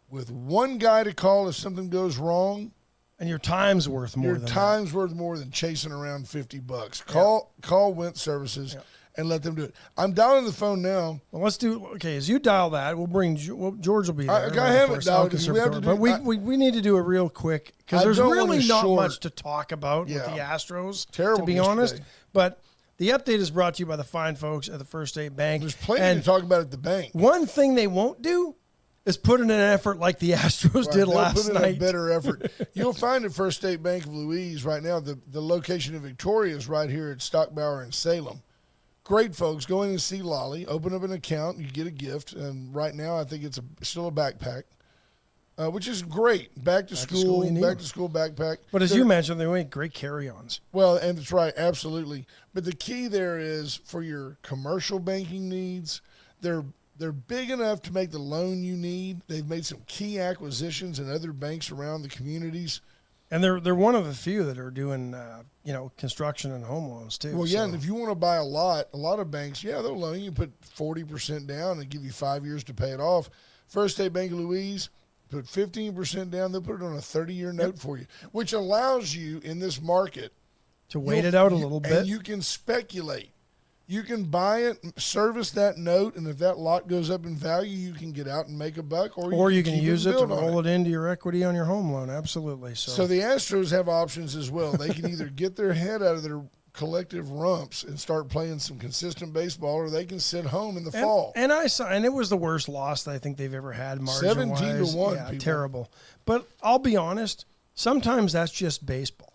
S2: with one guy to call if something goes wrong.
S3: And your time's worth more
S2: Your
S3: than that.
S2: time's worth more than chasing around $50. Call Went Services and let them do it. I'm dialing the phone now.
S3: Well, let's do okay. As you dial that, we'll bring George will be there.
S2: I haven't
S3: of course,
S2: dialed
S3: Al
S2: it because we have to
S3: Conservator.
S2: do-
S3: But we need to do it real quick because
S2: I
S3: there's
S2: don't
S3: really
S2: want a
S3: not
S2: short-
S3: much to talk about with
S2: Yeah.
S3: the Astros.
S2: Terrible
S3: to be
S2: yesterday.
S3: honest. But the update is brought to you by the fine folks at the First State Bank.
S2: There's plenty
S3: and
S2: to talk about at the bank.
S3: one thing they won't do is put in an effort like the Astros
S2: Right,
S3: did
S2: they'll
S3: last
S2: put in
S3: night.
S2: a better effort. You'll find at First State Bank of Louise right now, the location of Victoria is right here at Stockbauer in Salem. Great folks. Go in and see Lolly. Open up an account. You get a gift. And right now, I think it's still a backpack, which is great. Back to school
S3: you need
S2: back
S3: them.
S2: to school backpack.
S3: But as
S2: They're-
S3: you mentioned, they make great carry-ons.
S2: Well, and that's right, absolutely. But the key there is for your commercial banking needs, they're big enough to make the loan you need. They've made some key acquisitions in other banks around the communities.
S3: And they're one of the few that are doing construction and home loans too.
S2: Well, yeah,
S3: so.
S2: and if you want to buy a lot of banks, they'll loan you, put 40% down and give you 5 years to pay it off. First State Bank of Louise, put 15% down. They'll put it on a 30-year note for you, which allows you in this market
S3: to wait it out a little bit.
S2: And you can speculate. You can buy it, service that note, and if that lot goes up in value, you can get out and make a buck,
S3: or you can
S2: keep
S3: use it to
S2: build on
S3: roll it into your equity on your home loan. Absolutely.
S2: So the Astros have options as well. They can either get their head out of collective rumps and start playing some consistent baseball, or they can sit home in the fall.
S3: And I saw, and it was the worst loss that I think they've ever had. Margin
S2: 17-1.
S3: Yeah,
S2: people.
S3: terrible. But I'll be honest, sometimes that's just baseball.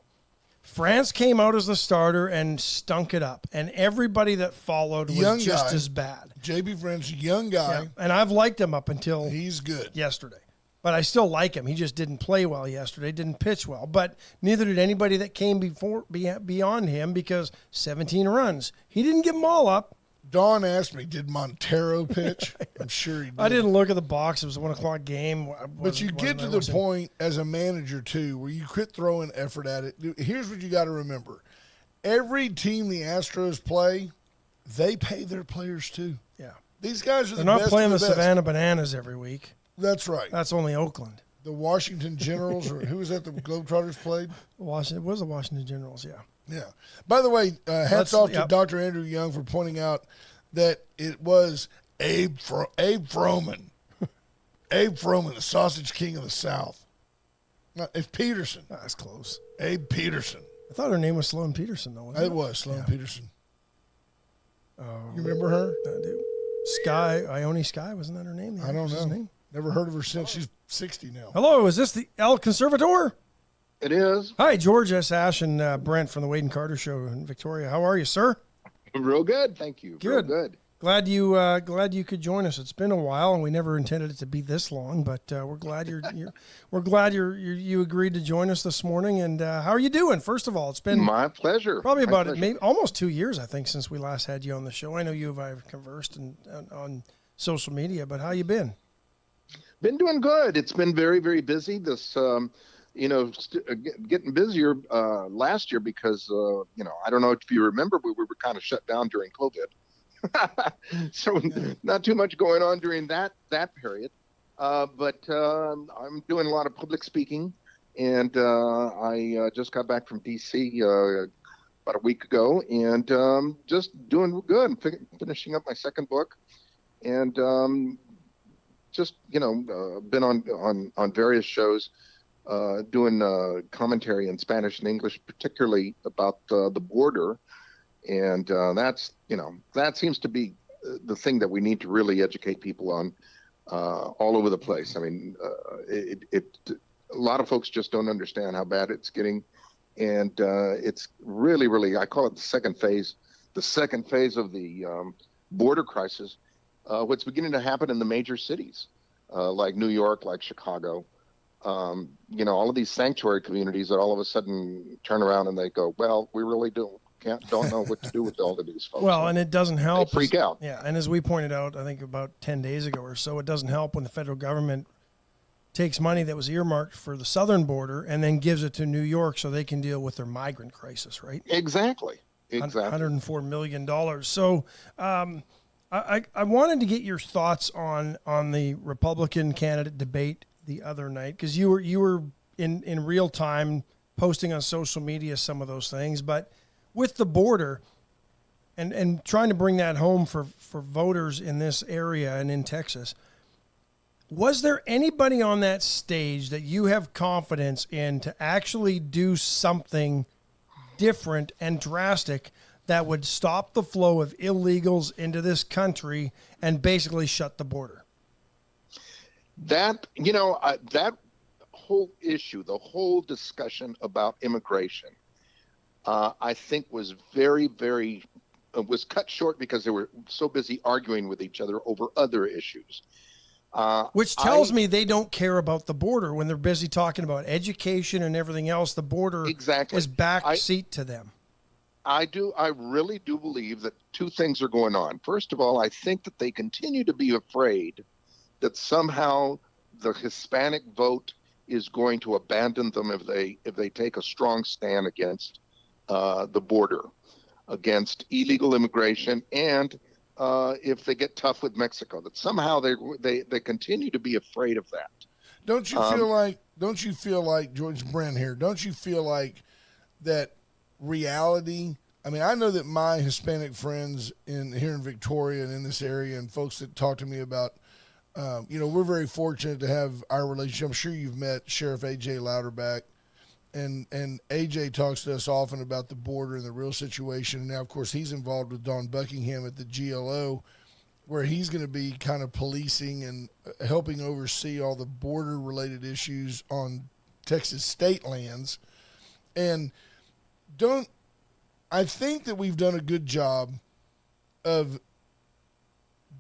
S3: France came out as the starter and stunk it up, and everybody that followed was
S2: Young
S3: just
S2: guy.
S3: as bad.
S2: JB French, young guy.
S3: Yeah. And I've liked him up until
S2: He's good.
S3: yesterday. But I still like him. He just didn't play well yesterday, didn't pitch well. But neither did anybody that came beyond him, because 17 runs. He didn't get them all up.
S2: Dawn asked me, did Montero pitch? I'm sure he did.
S3: I didn't look at the box. It was a 1 o'clock game.
S2: But you get to the point as a manager, too, where you quit throwing effort at it. Here's what you got to remember. Every team the Astros play, they pay their players, too.
S3: Yeah.
S2: These guys are
S3: They're
S2: the
S3: not
S2: best
S3: playing
S2: of
S3: the
S2: the best.
S3: Savannah Bananas every week.
S2: That's right.
S3: That's only Oakland.
S2: The Washington Generals, or who was that the Globetrotters played?
S3: It was the Washington Generals, yeah.
S2: Yeah. By the way, hats off to Dr. Andrew Young for pointing out that it was Abe Froman. Abe Froman, the sausage king of the South. No, it's Peterson.
S3: That's close.
S2: Abe Peterson.
S3: I thought her name was Sloan Peterson, though, wasn't it?
S2: It was Sloan Peterson.
S3: Oh,
S2: You remember her?
S3: I do. Sky, Ione Sky, wasn't that her name?
S2: I don't
S3: Was his
S2: know.
S3: name?
S2: Never heard of her since. She's 60 now.
S3: Hello, is this the El Conservator?
S5: It is.
S3: Hi, George S. Ash and Brent from the Wade and Carter Show in Victoria. How are you, sir?
S5: Real good, thank you.
S3: Good.
S5: Real good.
S3: Glad you could join us. It's been a while, and we never intended it to be this long, but we're glad you agreed to join us this morning. And how are you doing? First of all, it's been
S5: My pleasure.
S3: probably
S5: My
S3: about
S5: pleasure.
S3: maybe almost 2 years, I think, since we last had you on the show. I know you and I have conversed on social media, but how you been?
S5: Been doing good. It's been very, very busy. This, getting busier last year because, I don't know if you remember, we were kind of shut down during COVID. So not too much going on during that period. But I'm doing a lot of public speaking, and I just got back from D.C. About a week ago, and just doing good, finishing up my second book, and been on various shows, doing commentary in Spanish and English, particularly about the border. And that seems to be the thing that we need to really educate people on all over the place. I mean, a lot of folks just don't understand how bad it's getting. And it's really, really, I call it the second phase of the border crisis, what's beginning to happen in the major cities like New York, like Chicago. All of these sanctuary communities that all of a sudden turn around and they go, well, we really don't know what to do with all of these folks.
S3: Well, and it doesn't help.
S5: They freak out.
S3: Yeah, and as we pointed out, I think about 10 days ago or so, it doesn't help when the federal government takes money that was earmarked for the southern border and then gives it to New York so they can deal with their migrant crisis, right?
S5: Exactly.
S3: $104 million. So I wanted to get your thoughts on the Republican candidate debate the other night, because you were in real time posting on social media some of those things, but with the border and trying to bring that home for voters in this area and in Texas, was there anybody on that stage that you have confidence in to actually do something different and drastic that would stop the flow of illegals into this country and basically shut the border?
S5: That whole issue, the whole discussion about immigration, I think was very, very was cut short because they were so busy arguing with each other over other issues.
S3: Which tells me they don't care about the border when they're busy talking about education and everything else. The border
S5: Exactly.
S3: is backseat to them.
S5: I really do believe that two things are going on. First of all, I think that they continue to be afraid that somehow the Hispanic vote is going to abandon them if they take a strong stand against the border, against illegal immigration, and if they get tough with Mexico, that somehow they continue to be afraid of that.
S2: Don't you feel like George Brent here? Don't you feel like that reality? I mean, I know that my Hispanic friends here in Victoria and in this area, and folks that talk to me about, we're very fortunate to have our relationship. I'm sure you've met Sheriff A.J. Louderback. and AJ talks to us often about the border and the real situation. And now, of course, he's involved with Don Buckingham at the GLO, where he's going to be kind of policing and helping oversee all the border-related issues on Texas state lands. And I think that we've done a good job of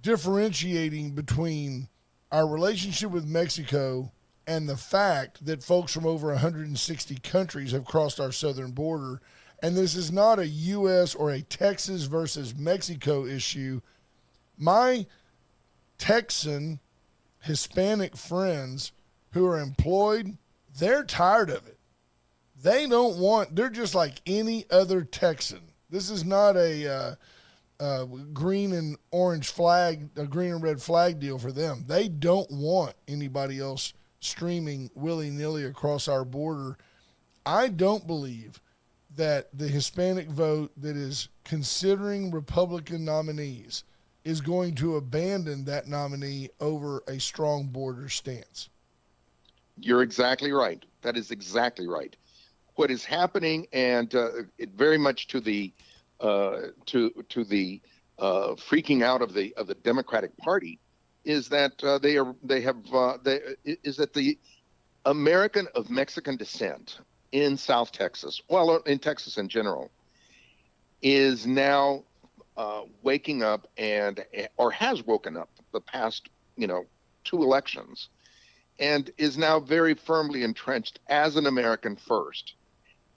S2: differentiating between our relationship with Mexico and the fact that folks from over 160 countries have crossed our southern border. And this is not a U.S. or a Texas versus Mexico issue. My Texan Hispanic friends who are employed, they're tired of it. They're just like any other Texan. This is not a green and orange flag, a green and red flag deal for them. They don't want anybody else streaming willy-nilly across our border. I don't believe that the Hispanic vote that is considering Republican nominees is going to abandon that nominee over a strong border stance.
S5: You're exactly right. That is exactly right. What is happening, and it very much to the freaking out of the Democratic Party, is that the American of Mexican descent in South Texas, well, in Texas in general, is now waking up or has woken up the past, 2 elections, and is now very firmly entrenched as an American first.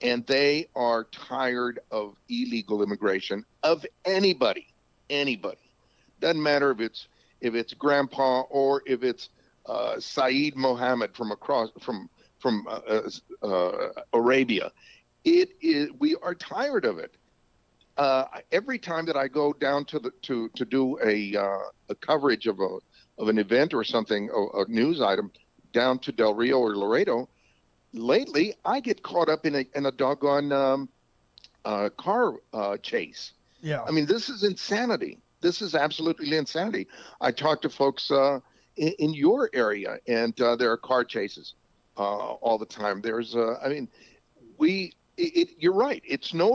S5: And they are tired of illegal immigration of anybody. Doesn't matter if it's grandpa or if it's Saeed Mohammed from Arabia. We are tired of it. Every time that I go down to do a coverage of an event or something, a news item, down to Del Rio or Laredo, lately I get caught up in a doggone car chase.
S3: Yeah.
S5: I mean, this is insanity. This is absolutely insanity. I talk to folks in your area, and there are car chases all the time. There's, you're right. It is no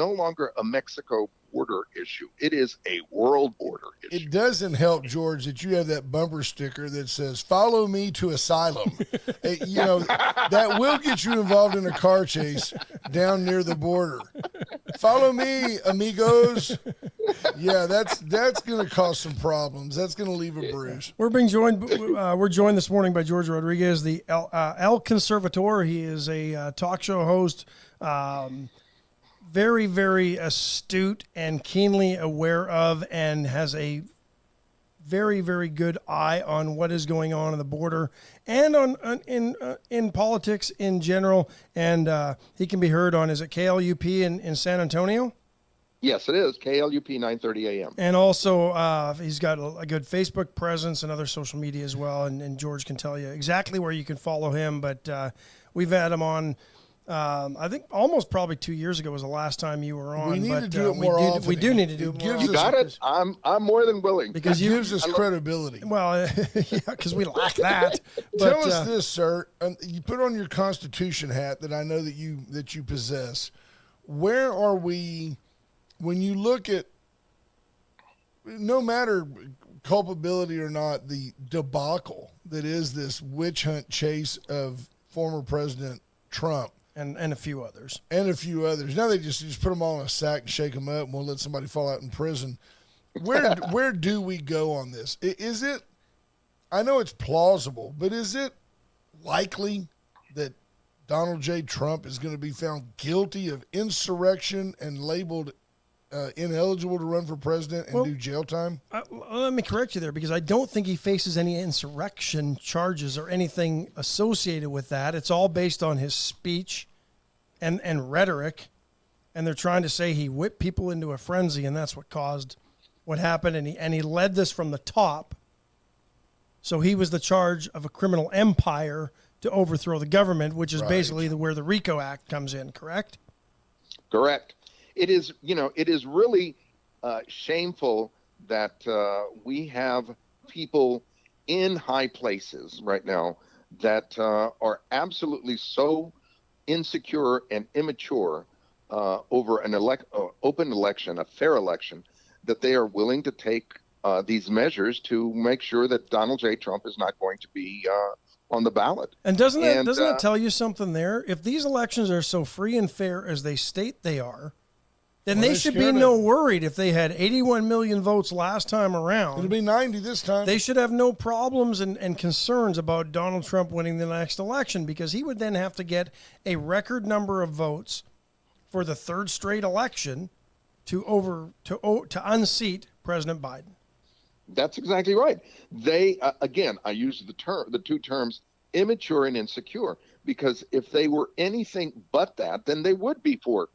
S5: longer a Mexico border issue. It is a world border issue.
S2: It doesn't help, George, that you have that bumper sticker that says, "Follow me to asylum." That will get you involved in a car chase down near the border. Follow me, amigos. Yeah, that's going to cause some problems. That's going to leave a bruise.
S3: We're joined this morning by George Rodriguez, the El Conservator. He is a talk show host, very, very astute and keenly aware of, and has a very, very good eye on what is going on the border and in politics in general. And he can be heard on, is it KLUP in San Antonio?
S5: Yes, it is. KLUP 930 AM.
S3: And also, he's got a good Facebook presence and other social media as well. And George can tell you exactly where you can follow him. But we've had him on, I think almost probably 2 years ago was the last time you were on.
S2: We need to
S3: but,
S2: do it more often.
S3: We do need to do it more often.
S5: You got it. I'm more than willing.
S3: Because
S2: it gives us credibility.
S3: Well, yeah, because we lack that.
S2: Tell us this, sir. You put on your Constitution hat that I know that you possess. Where are we when you look at, no matter culpability or not, the debacle that is this witch hunt chase of former President Trump?
S3: And a few others.
S2: And a few others. Now they just put them all in a sack and shake them up, and we'll let somebody fall out in prison. Where do we go on this? Is it, I know it's plausible, but is it likely that Donald J. Trump is going to be found guilty of insurrection and labeled ineligible to run for president and do jail time?
S3: Let me correct you there, because I don't think he faces any insurrection charges or anything associated with that. It's all based on his speech and rhetoric, and they're trying to say he whipped people into a frenzy, and that's what caused what happened, and he led this from the top. So he was the charge of a criminal empire to overthrow the government, which is basically where the RICO Act comes in, correct?
S5: Correct. It is, it is really shameful that we have people in high places right now that are absolutely so insecure and immature over an open election, a fair election, that they are willing to take these measures to make sure that Donald J. Trump is not going to be on the ballot.
S3: And doesn't it tell you something there? If these elections are so free and fair as they state they are, then they should be no worried if they had 81 million votes last time around.
S2: It'll be 90 this time.
S3: They should have no problems and concerns about Donald Trump winning the next election, because he would then have to get a record number of votes for the third straight election to unseat President Biden.
S5: That's exactly right. They again, I use the two terms immature and insecure, because if they were anything but that, then they would be for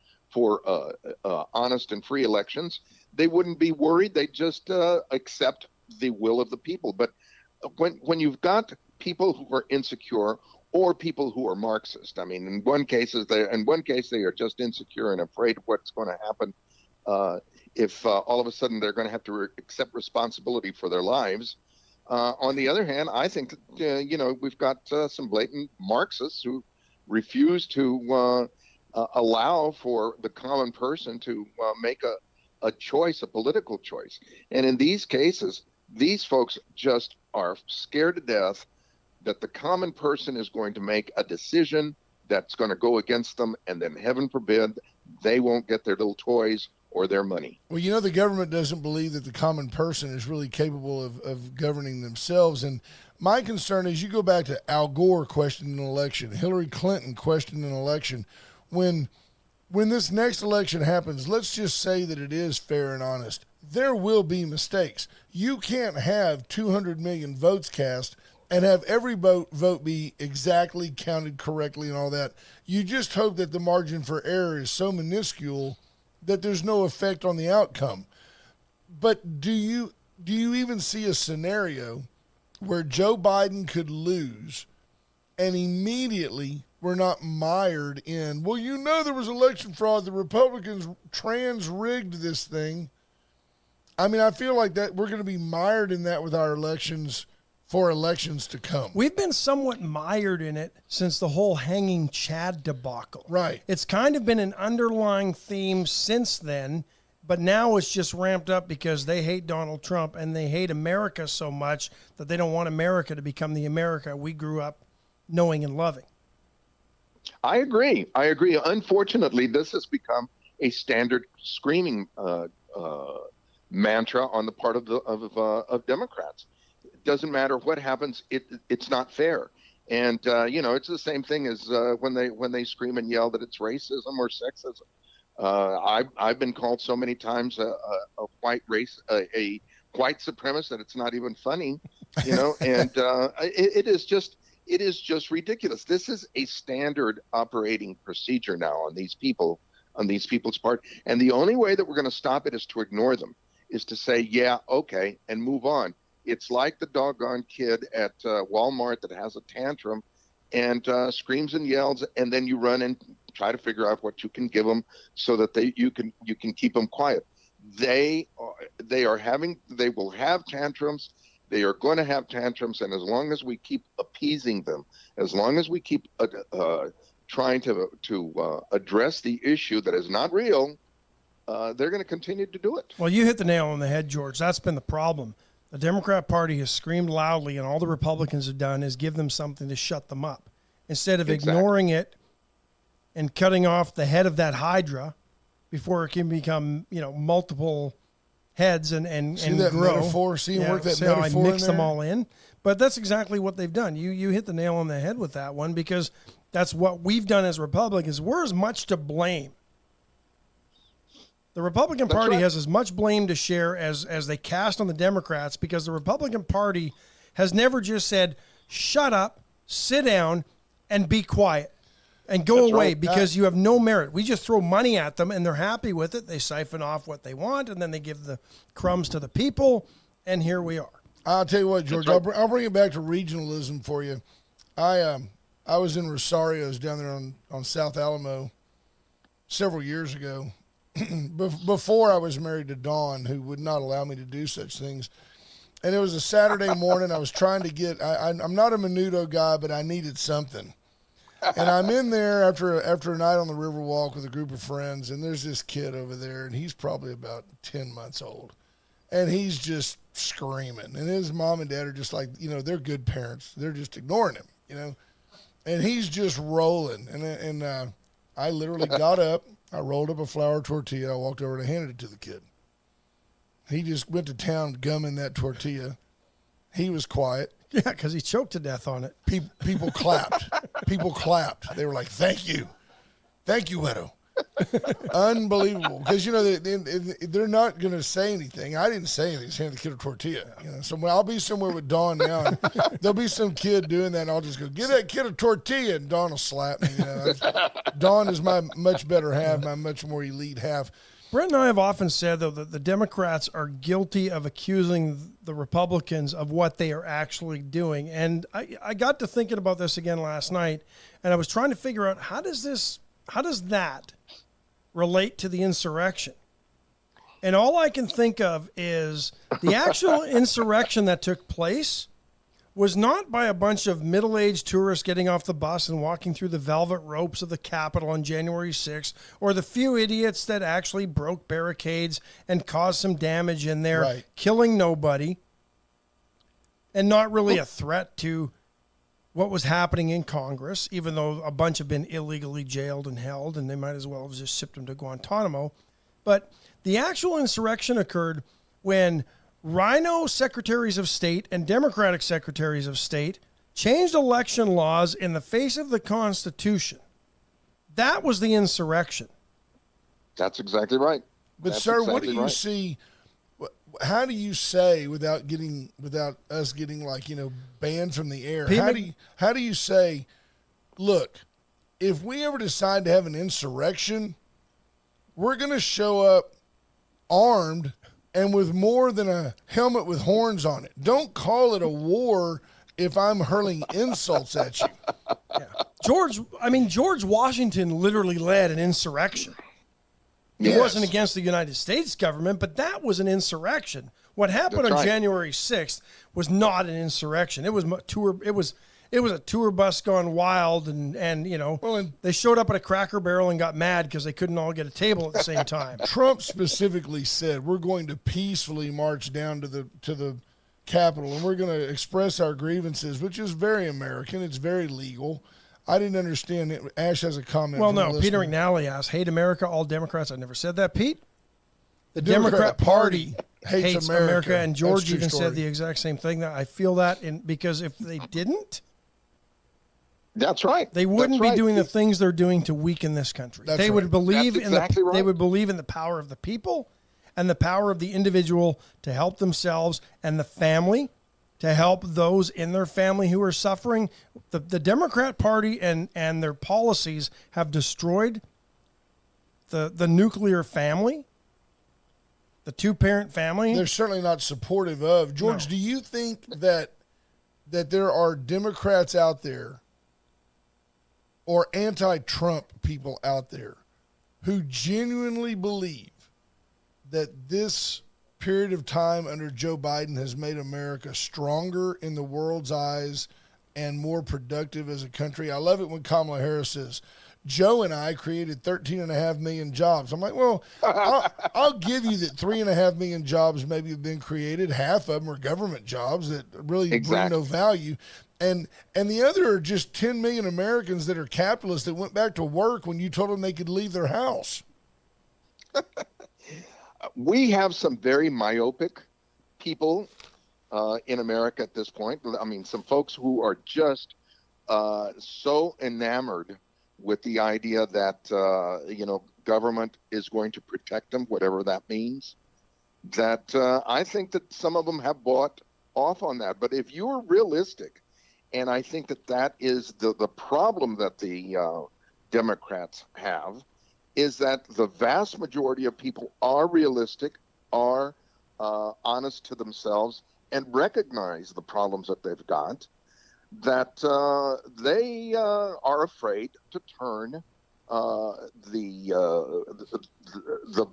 S5: honest and free elections. They wouldn't be worried. They just accept the will of the people. But when you've got people who are insecure or people who are Marxist, I mean, in one case they are just insecure and afraid of what's going to happen if all of a sudden they're going to have to accept responsibility for their lives. On the other hand, I think that, we've got some blatant Marxists who refuse to allow for the common person to make a choice, a political choice. And in these cases, these folks just are scared to death that the common person is going to make a decision that's going to go against them, and then heaven forbid they won't get their little toys or their money.
S2: Well, the government doesn't believe that the common person is really capable of governing themselves. And my concern is, you go back to Al Gore questioning an election, Hillary Clinton questioning an election. When this next election happens, let's just say that it is fair and honest. There will be mistakes. You can't have 200 million votes cast and have every vote be exactly counted correctly and all that. You just hope that the margin for error is so minuscule that there's no effect on the outcome. But do you even see a scenario where Joe Biden could lose and immediately we're not mired in, well, there was election fraud, the Republicans trans-rigged this thing? I mean, I feel like that we're going to be mired in that with our elections for elections to come.
S3: We've been somewhat mired in it since the whole hanging Chad debacle.
S2: Right.
S3: It's kind of been an underlying theme since then, but now it's just ramped up because they hate Donald Trump and they hate America so much that they don't want America to become the America we grew up knowing and loving.
S5: I agree. Unfortunately, this has become a standard screaming mantra on the part of Democrats. It doesn't matter what happens; it's not fair. And it's the same thing as when they scream and yell that it's racism or sexism. I've been called so many times a white supremacist that it's not even funny, And it is just ridiculous. This is a standard operating procedure now on these people's part. And the only way that we're going to stop it is to ignore them, is to say, yeah, okay, and move on. It's like the doggone kid at Walmart that has a tantrum and screams and yells, and then you run and try to figure out what you can give them so that you can keep them quiet. They will have tantrums. They are going to have tantrums, and as long as we keep appeasing them, as long as we keep trying to address the issue that is not real, they're going to continue to do it.
S3: Well, you hit the nail on the head, George. That's been the problem. The Democrat Party has screamed loudly, and all the Republicans have done is give them something to shut them up. Instead of ignoring it and cutting off the head of that hydra before it can become, multiple heads and
S2: that
S3: grow.
S2: Metaphor? See work that
S3: how
S2: metaphor
S3: I mix
S2: in
S3: them
S2: there?
S3: all in. But that's exactly what they've done. You hit the nail on the head with that one, because that's what we've done as Republicans. We're as much to blame. The Republican Party has as much blame to share as they cast on the Democrats, because the Republican Party has never just said, shut up, sit down, and be quiet, and go away because you have no merit. We just throw money at them, and they're happy with it. They siphon off what they want, and then they give the crumbs to the people, and here we are.
S2: I'll tell you what, George, I'll bring it back to regionalism for you. I was in Rosario's down there on South Alamo several years ago, before I was married to Dawn, who would not allow me to do such things. And it was a Saturday morning. I was trying to get, I'm not a menudo guy, but I needed something. And I'm in there after a night on the Riverwalk with a group of friends, and there's this kid over there, and he's probably about 10 months old, and he's just screaming. And his mom and dad are just like, they're good parents. They're just ignoring him, and he's just rolling. And I literally got up, I rolled up a flour tortilla, I walked over and I handed it to the kid. He just went to town gumming that tortilla. He was quiet.
S3: Yeah, because he choked to death on it.
S2: People clapped. People clapped. They were like, "Thank you, Widow." Unbelievable. Because they're not going to say anything. I didn't say anything. Just hand the kid a tortilla. So when I'll be somewhere with Dawn now, and there'll be some kid doing that, and I'll just go, "Give that kid a tortilla," and Dawn will slap me. Dawn is my much better half, my much more elite half.
S3: Brent and I have often said, though, that the Democrats are guilty of accusing the Republicans of what they are actually doing. And I got to thinking about this again last night, and I was trying to figure out how does that relate to the insurrection? And all I can think of is the actual insurrection that took place was not by a bunch of middle-aged tourists getting off the bus and walking through the velvet ropes of the Capitol on January 6th, or the few idiots that actually broke barricades and caused some damage in there,
S2: right,
S3: killing nobody, and not really a threat to what was happening in Congress, even though a bunch have been illegally jailed and held, and they might as well have just shipped them to Guantanamo. But the actual insurrection occurred when Rhino secretaries of state and Democratic secretaries of state changed election laws in the face of the Constitution. That was the insurrection.
S5: That's exactly right.
S2: But
S5: That's
S2: sir,
S5: exactly
S2: what do you
S5: right.
S2: see? How do you say without us getting banned from the air? How do you say, look, if we ever decide to have an insurrection, we're going to show up armed and with more than a helmet with horns on it. Don't call it a war if I'm hurling insults at you.
S3: Yeah. George Washington literally led an insurrection. He wasn't against the United States government, but that was an insurrection. What happened on January 6th was not an insurrection. It was a tour bus gone wild, and they showed up at a Cracker Barrel and got mad because they couldn't all get a table at the same time.
S2: Trump specifically said we're going to peacefully march down to the Capitol, and we're going to express our grievances, which is very American. It's very legal. I didn't understand it. Ash has a comment.
S3: Well, no, Peter McNally asked, "Hate America, all Democrats." I never said that, Pete. The Democrat Party hates America, and George even said the exact same thing. That I feel that because if they didn't,
S5: that's right.
S3: They wouldn't be doing the things they're doing to weaken this country. They would believe They would believe in the power of the people and the power of the individual to help themselves and the family, to help those in their family who are suffering. The Democrat Party and their policies have destroyed the nuclear family, the two-parent family.
S2: They're certainly not supportive of. George, do you think that there are Democrats out there or anti-Trump people out there who genuinely believe that this period of time under Joe Biden has made America stronger in the world's eyes and more productive as a country? I love it when Kamala Harris says, Joe and I created 13.5 million jobs. I'm like, well, I'll give you that 3.5 million jobs maybe have been created. Half of them are government jobs that really bring no value. And the other are just 10 million Americans that are capitalists that went back to work when you told them they could leave their house.
S5: We have some very myopic people in America at this point. I mean, some folks who are just so enamored with the idea that, government is going to protect them, whatever that means, that I think that some of them have bought off on that. But if you're realistic, and I think that is the problem that the Democrats have, is that the vast majority of people are realistic, are honest to themselves, and recognize the problems that they've got, that they are afraid to turn the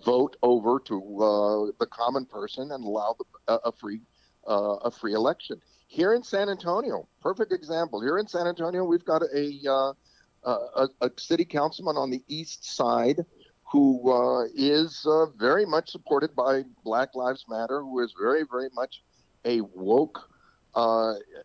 S5: vote over to the common person and allow a free election. Here in San Antonio, perfect example. Here in San Antonio, we've got a a city councilman on the east side who is very much supported by Black Lives Matter, who is very, very much a woke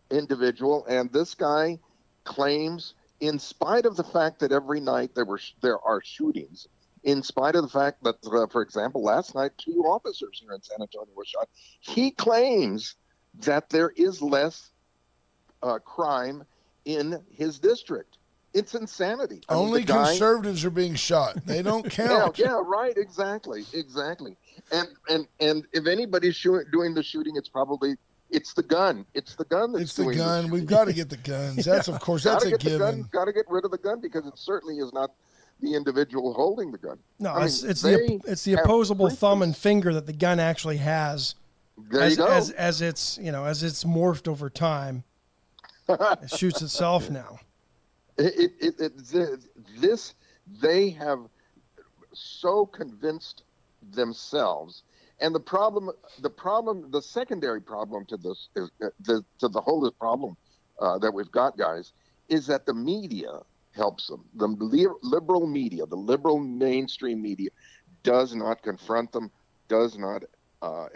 S5: individual. And this guy claims, in spite of the fact that every night there are shootings, in spite of the fact that, for example, last night 2 officers here in San Antonio were shot, he claims that there is less crime in his district. It's insanity.
S2: Only conservatives are being shot. They don't count.
S5: Yeah, right. Exactly. And if anybody's doing the shooting, it's the gun. It's the gun that's doing the shooting.
S2: We've got to get the guns. That's of course that's a given.
S5: Got to get rid of the gun because it certainly is not the individual holding the gun.
S3: No, it's the opposable thumb and finger that the gun actually has.
S5: There you go.
S3: As it's morphed over time, it shoots itself now.
S5: They have so convinced themselves, and the secondary problem to this is to the whole problem that we've got, guys, is that the media helps them. The liberal media, the liberal mainstream media, does not confront them, does not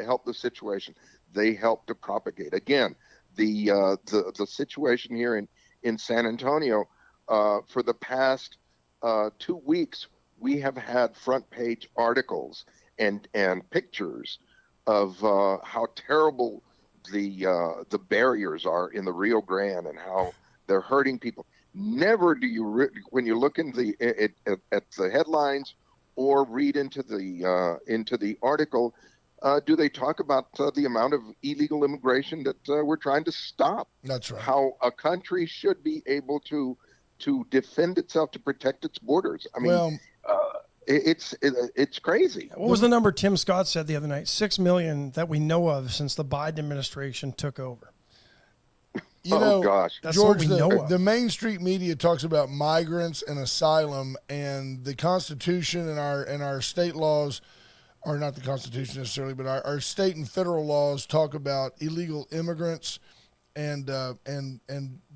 S5: help the situation. They help to propagate. Again, the situation here in San Antonio, for the past 2 weeks, we have had front page articles and pictures of how terrible the barriers are in the Rio Grande and how they're hurting people. Never do you, when you look in at the headlines or read into the article, do they talk about the amount of illegal immigration that we're trying to stop?
S2: That's right.
S5: How a country should be able to defend itself, to protect its borders. I mean, it's crazy.
S3: What was the number Tim Scott said the other night? 6 million that we know of since the Biden administration took over.
S5: Gosh,
S3: that's
S2: George,
S3: what we know of.
S2: The Main Street media talks about migrants and asylum, and the Constitution and our state laws, or not the Constitution necessarily, but our state and federal laws talk about illegal immigrants and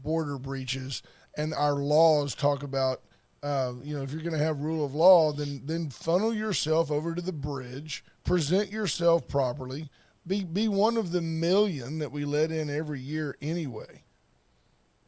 S2: border breaches, and our laws talk about if you're going to have rule of law, then funnel yourself over to the bridge, present yourself properly. Be one of the million that we let in every year anyway.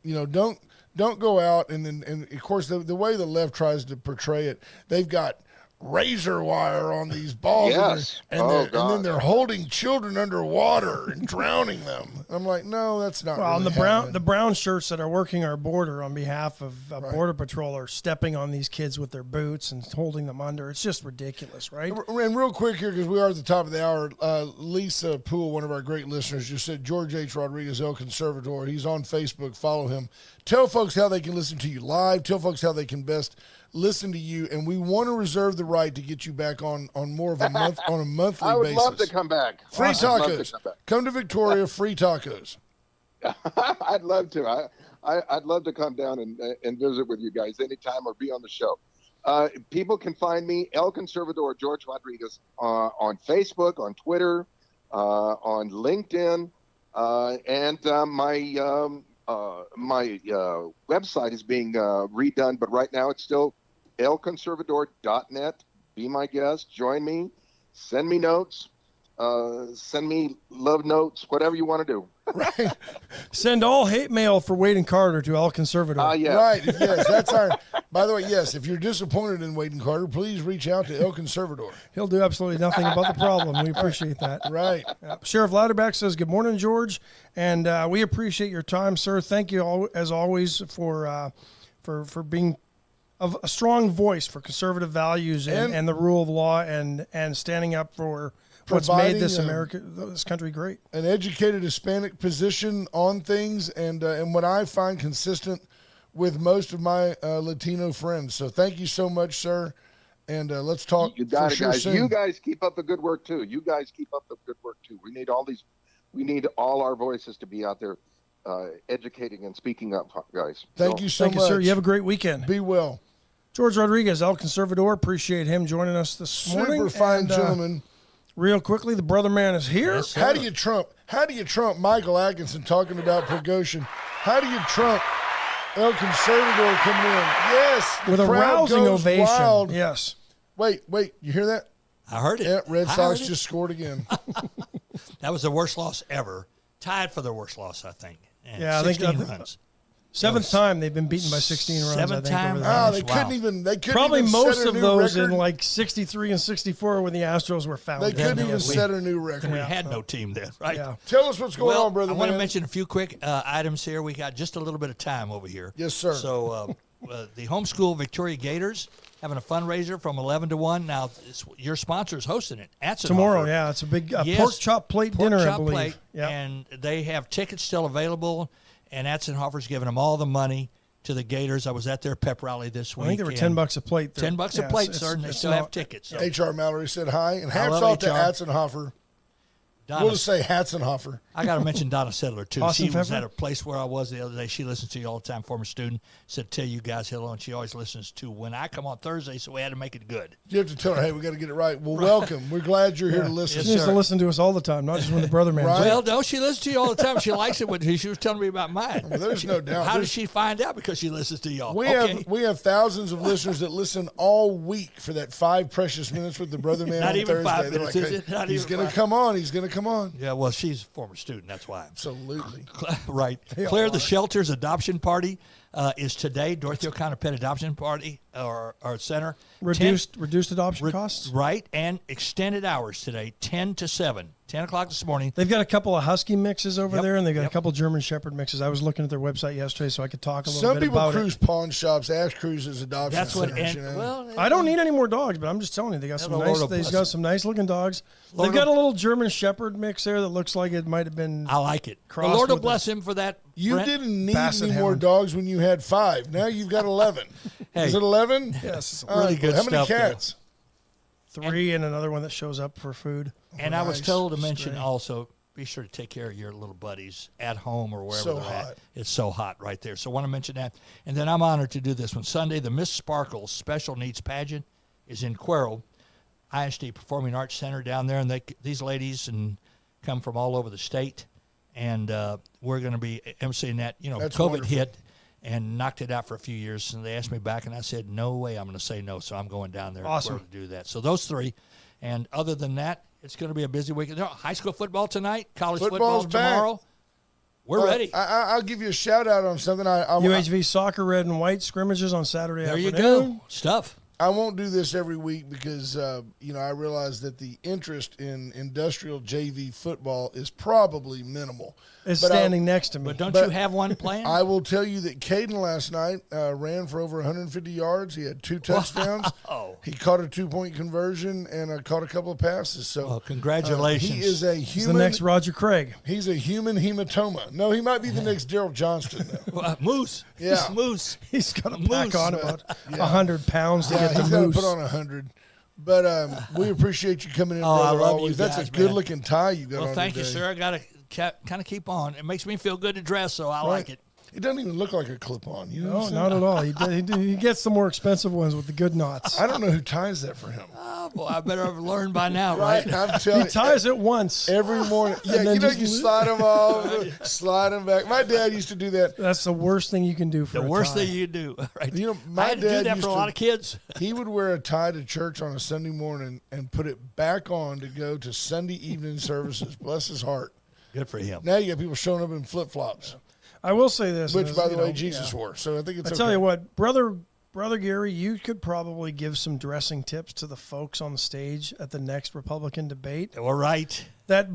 S2: Don't go out and of course the way the left tries to portray it, they've got razor wire on these balls,
S5: yes.
S2: and then they're holding children underwater and drowning them. I'm like, no, that's not.
S3: Well,
S2: really
S3: and the brown shirts that are working our border on behalf of Border Patrol are stepping on these kids with their boots and holding them under. It's just ridiculous, right?
S2: And real quick here, because we are at the top of the hour, Lisa Poole, one of our great listeners, just said George H. Rodriguez, El Conservator. He's on Facebook. Follow him. Tell folks how they can listen to you live. Tell folks how they can best listen to you, and we want to reserve the right to get you back on more of a monthly basis.
S5: I would love to come back.
S2: Free tacos. Come to Victoria. Free tacos.
S5: I'd love to. I'd love to come down and visit with you guys anytime or be on the show. People can find me, El Conservator George Rodriguez, on Facebook, on Twitter, on LinkedIn, and my website is being redone, but right now it's still elconservator.net. Be my guest. Join me. Send me notes. Send me love notes. Whatever you want to do.
S2: Right.
S3: Send all hate mail for Wade and Carter to El Conservator.
S5: Yes.
S2: Right. Yes, that's our. By the way, yes, if you're disappointed in Wade and Carter, please reach out to El Conservator.
S3: He'll do absolutely nothing about the problem. We appreciate that.
S2: Right.
S3: Sheriff Louderback says, "Good morning, George, and we appreciate your time, sir. Thank you all, as always for being a strong voice for conservative values and the rule of law and standing up for what's made this country great.
S2: An educated Hispanic position on things, and what I find consistent with most of my Latino friends. So thank you so much, sir. And let's talk.
S5: You got it,
S2: sure
S5: guys.
S2: soon.
S5: You guys keep up the good work too. We need all our voices to be out there educating and speaking up, guys.
S2: Thank you so much,
S3: sir. You have a great weekend.
S2: Be well.
S3: George Rodriguez, El Conservator. Appreciate him joining us this morning.
S2: Super fine gentleman.
S3: Real quickly, the brother man is here.
S4: Yes,
S2: How do you trump Michael Atkinson talking about Prigozhin? How do you trump El Conservator coming in. Yes. The
S3: With a
S2: crowd
S3: rousing
S2: goes
S3: ovation.
S2: wild.
S3: Yes.
S2: Wait. You hear that?
S6: I heard it.
S2: Yeah, Red
S6: I
S2: Sox
S6: heard it.
S2: just scored again.
S6: That was the worst loss ever. Tied for the worst loss, I think. And
S3: Yeah, I think
S6: 16
S3: that-
S6: runs.
S3: Seventh time they've been beaten by 16 runs.
S6: Seventh
S3: I think,
S6: time?
S3: over
S6: Wow.
S3: the
S2: They
S6: Wow.
S2: couldn't even. They couldn't
S3: Probably
S2: even
S3: most
S2: set a
S3: of
S2: new
S3: those
S2: record.
S3: in like 63 and 64 when the Astros were
S2: They
S3: founded.
S2: couldn't even
S6: we-
S2: set a new record.
S6: We had no team then, right?
S3: Yeah.
S2: Tell us what's going
S6: Well,
S2: on, brother.
S6: I want to
S2: man.
S6: mention a few quick items here. We got just a little bit of time over here.
S2: Yes, sir.
S6: So the homeschool Victoria Gators having a fundraiser from 11 to 1. Now, your sponsor is hosting it. Atzenhofer.
S3: Tomorrow, yeah, it's a big
S6: Yes,
S3: pork chop plate
S6: pork
S3: dinner,
S6: chop
S3: I believe.
S6: plate,
S3: Yeah.
S6: and they have tickets still available, and Atzenhofer's giving them all the money to the Gators. I was at their pep rally this week.
S3: I think they were
S6: and
S3: $10 a plate. There.
S6: $10
S3: Yeah,
S6: a plate,
S3: it's-
S6: sir, and they
S3: it's
S6: still
S3: not-
S6: have tickets. So,
S2: HR Mallory said hi, and hats
S6: love
S2: off to
S6: HR.
S2: Atzenhofer.
S6: Donna,
S2: We'll just say Hatzenhofer.
S6: I got to mention Donna Settler, too.
S3: Austin
S6: She was
S3: Pepper?
S6: at a place where I was the other day. She listens to you all the time, former student. Said, tell you guys hello, and she always listens to when I come on Thursday, so we had to make it good.
S2: You have to tell her, hey, we got to get it right. Well, welcome. We're glad you're here to listen.
S3: She needs to
S6: sir.
S3: listen to us all the time, not just when the brother man.
S2: Right.
S6: Well, no, she listens to you all the time. She likes it when she was telling me about mine.
S2: Well, there's no doubt.
S6: How did
S2: There's-
S6: she find out? Because she listens to y'all.
S2: We
S6: Okay.
S2: have thousands of listeners that listen all week for that 5 precious minutes with the brother man
S6: Not
S2: on
S6: even
S2: Thursday.
S6: 5
S2: They're
S6: minutes,
S2: like,
S6: is
S2: hey,
S6: it? Not
S2: he's
S6: even
S2: going to
S6: 5.
S2: come on. He's going to come on.
S6: Yeah, well, she's a former student. That's why.
S2: Absolutely.
S6: Right. Claire the Shelter's adoption party is today. Dorothy O'Connor Pet Adoption Party or Center.
S3: Reduced adoption
S6: 10
S3: costs.
S6: Right. And extended hours today, 10 to 7. 10 o'clock this morning.
S3: They've got a couple of husky mixes over
S6: Yep,
S3: there, and they've got
S6: yep.
S3: a couple German Shepherd mixes. I was looking at their website yesterday, so I could talk a little
S2: Some
S3: bit
S2: people
S3: about
S2: cruise
S3: it.
S2: pawn shops, Ash cruises, adoption
S6: That's what.
S2: centers.
S6: And,
S2: you know?
S6: well,
S3: I don't need any more dogs, but I'm just telling you, they got some
S6: the
S3: nice.
S6: Lord will
S3: They've
S6: bless
S3: got
S6: them.
S3: some nice looking dogs.
S6: Lord
S3: They've got a
S6: will-
S3: little German Shepherd mix there that looks like it might have been.
S6: I like it. The
S3: Crossed
S6: Lord will
S3: with
S6: bless him for that.
S2: You
S6: Brent.
S2: didn't need
S3: Basset
S2: any more
S3: Hound.
S2: dogs when you had 5. Now you've got 11.
S6: Hey.
S2: Is it 11?
S3: Yes, it's
S2: All
S6: really good
S2: How many
S6: stuff there.
S2: cats?
S3: 3 and another one that shows up for food.
S6: And I was
S2: Nice.
S6: told to mention
S3: Stray.
S6: also, be sure to take care of your little buddies at home or wherever
S2: So
S6: they're
S2: hot.
S6: at. It's so hot right there. So I want to mention that. And then I'm honored to do this one. Sunday, the Miss Sparkles Special Needs Pageant is in Cuero, ISD Performing Arts Center down there. And these ladies come from all over the state. And we're going to be emceeing that. You know,
S2: That's
S6: COVID
S2: wonderful.
S6: hit and knocked it out for a few years. And they asked me back, and I said, no way I'm going to say no. So I'm going down there
S3: Awesome.
S6: to do that. So those 3. And other than that, it's going to be a busy weekend. High school football tonight, college
S2: Football's
S6: football tomorrow. We're ready.
S2: I'll give you a shout out on something.
S3: UHV soccer red and white scrimmages on Saturday
S6: There you
S3: afternoon.
S6: go. Stuff.
S2: I won't do this every week because I realize that the interest in industrial JV football is probably minimal.
S3: It's
S2: But
S3: standing next to me.
S6: But don't
S2: But
S6: you have one planned?
S2: I will tell you that Caden last night ran for over 150 yards. He had 2 touchdowns.
S6: Wow.
S2: He caught a 2-point conversion and caught a couple of passes. So
S6: Well, congratulations.
S2: he is a
S3: He's
S2: human.
S3: the next Roger Craig.
S2: He's a human hematoma. No, he might be the next Daryl Johnston though.
S6: Moose.
S2: Yeah.
S6: Moose.
S3: He's got to
S6: Moose.
S3: pack on about 100 pounds to
S2: Yeah,
S3: get
S2: he's
S3: the
S2: got to
S3: moose.
S2: put on 100. But we appreciate you coming in,
S6: Oh, I
S2: brother.
S6: love
S2: always.
S6: you
S2: That's
S6: guys,
S2: a
S6: man.
S2: good-looking tie you got on
S6: Well, thank you,
S2: today.
S6: sir. I got to kind of keep on. It makes me feel good to dress, so I like it.
S2: It doesn't even look like a clip-on. You know
S3: No,
S2: what I'm saying?
S3: not at all. He gets the more expensive ones with the good knots.
S2: I don't know who ties that for him.
S6: Oh, boy, I better have learned by now, right?
S2: I'm telling
S3: He
S2: you.
S3: ties it once.
S2: Every morning. Yeah,
S3: And then
S2: you know,
S3: just
S2: you
S3: lo-
S2: slide them off, slide them back. My dad used to do that.
S3: That's the worst thing you can do for
S6: The
S3: a
S6: worst
S3: tie.
S6: thing you do, right?
S2: You know,
S6: I
S2: my
S6: had to do
S2: dad
S6: that
S2: used
S6: for a
S2: to-
S6: lot of kids.
S2: He would wear a tie to church on a Sunday morning and put it back on to go to Sunday evening services. Bless his heart.
S6: Good for him.
S2: Now you got people showing up in flip-flops,
S3: I will say this,
S2: which,
S3: and
S2: by
S3: as,
S2: the
S3: you
S2: way,
S3: know,
S2: Jesus
S3: yeah.
S2: wore. So I think it's
S3: I
S2: okay.
S3: tell you what, brother Gary, you could probably give some dressing tips to the folks on the stage at the next Republican debate.
S6: All right.
S3: That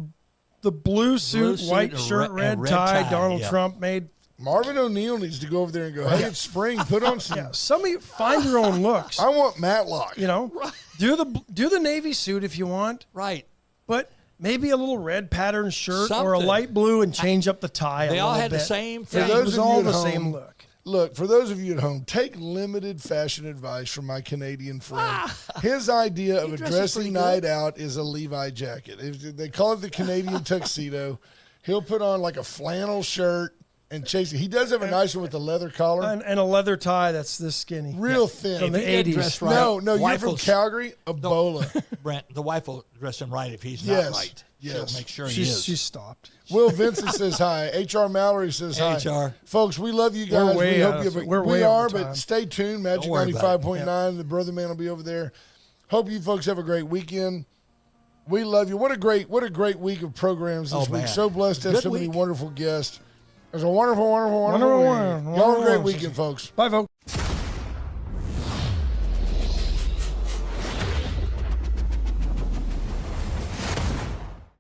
S3: the blue suit,
S6: suit,
S3: white
S6: a
S3: shirt,
S6: re-
S3: red
S6: a red
S3: tie,
S6: tie,
S3: Donald
S6: yeah.
S3: Trump made.
S2: Marvin O'Neill needs to go over there and go, hey, it's spring. Put on some.
S3: Yeah, somebody find your own looks.
S2: I want Matlock.
S3: You know, do the navy suit if you want,
S6: Right.
S3: but maybe a little red pattern shirt or a
S6: Something.
S3: light blue and change up the tie.
S6: They
S3: a
S6: all
S3: little
S6: had the
S3: bit.
S6: same
S2: For
S6: thing.
S3: It
S2: those
S3: was
S2: of you
S3: all
S2: at
S3: the
S2: home,
S3: same look.
S2: Look, for those of you at home, take limited fashion advice from my Canadian friend. His idea of a
S6: dresses
S2: dressy
S6: pretty
S2: night
S6: good.
S2: out is a Levi jacket. If they call it the Canadian tuxedo. He'll put on like a flannel shirt and chase it. He does have a nice one with the leather collar.
S3: And a leather tie that's this skinny.
S2: Real thin.
S3: From the
S6: If he did
S3: 80s.
S6: dress right,
S2: No, you're
S6: wife
S2: from
S6: will-
S2: Calgary? Ebola.
S6: Brent, the wife will dress him right if he's
S2: Yes.
S6: not right.
S2: Yes.
S6: She'll make sure he is.
S3: She stopped.
S2: Will Vincent says hi. HR Mallory says hi.
S6: HR.
S2: Folks, we love you guys.
S3: way
S2: We
S3: out
S2: hope
S3: of
S2: you
S3: it. We're
S2: we
S3: way
S2: are,
S3: over time.
S2: but stay tuned. Magic
S6: Don't worry about it.
S2: 95.9. The Brother Man will be over there. Hope you folks have a great weekend. We love you. What a great week of programs this
S6: Oh,
S2: week.
S6: man.
S2: So blessed to have
S6: Good
S2: so many
S6: week.
S2: wonderful guests. It was a wonderful week.
S3: Wonderful
S2: Y'all have a great
S3: week.
S2: weekend, folks.
S3: Bye, folks.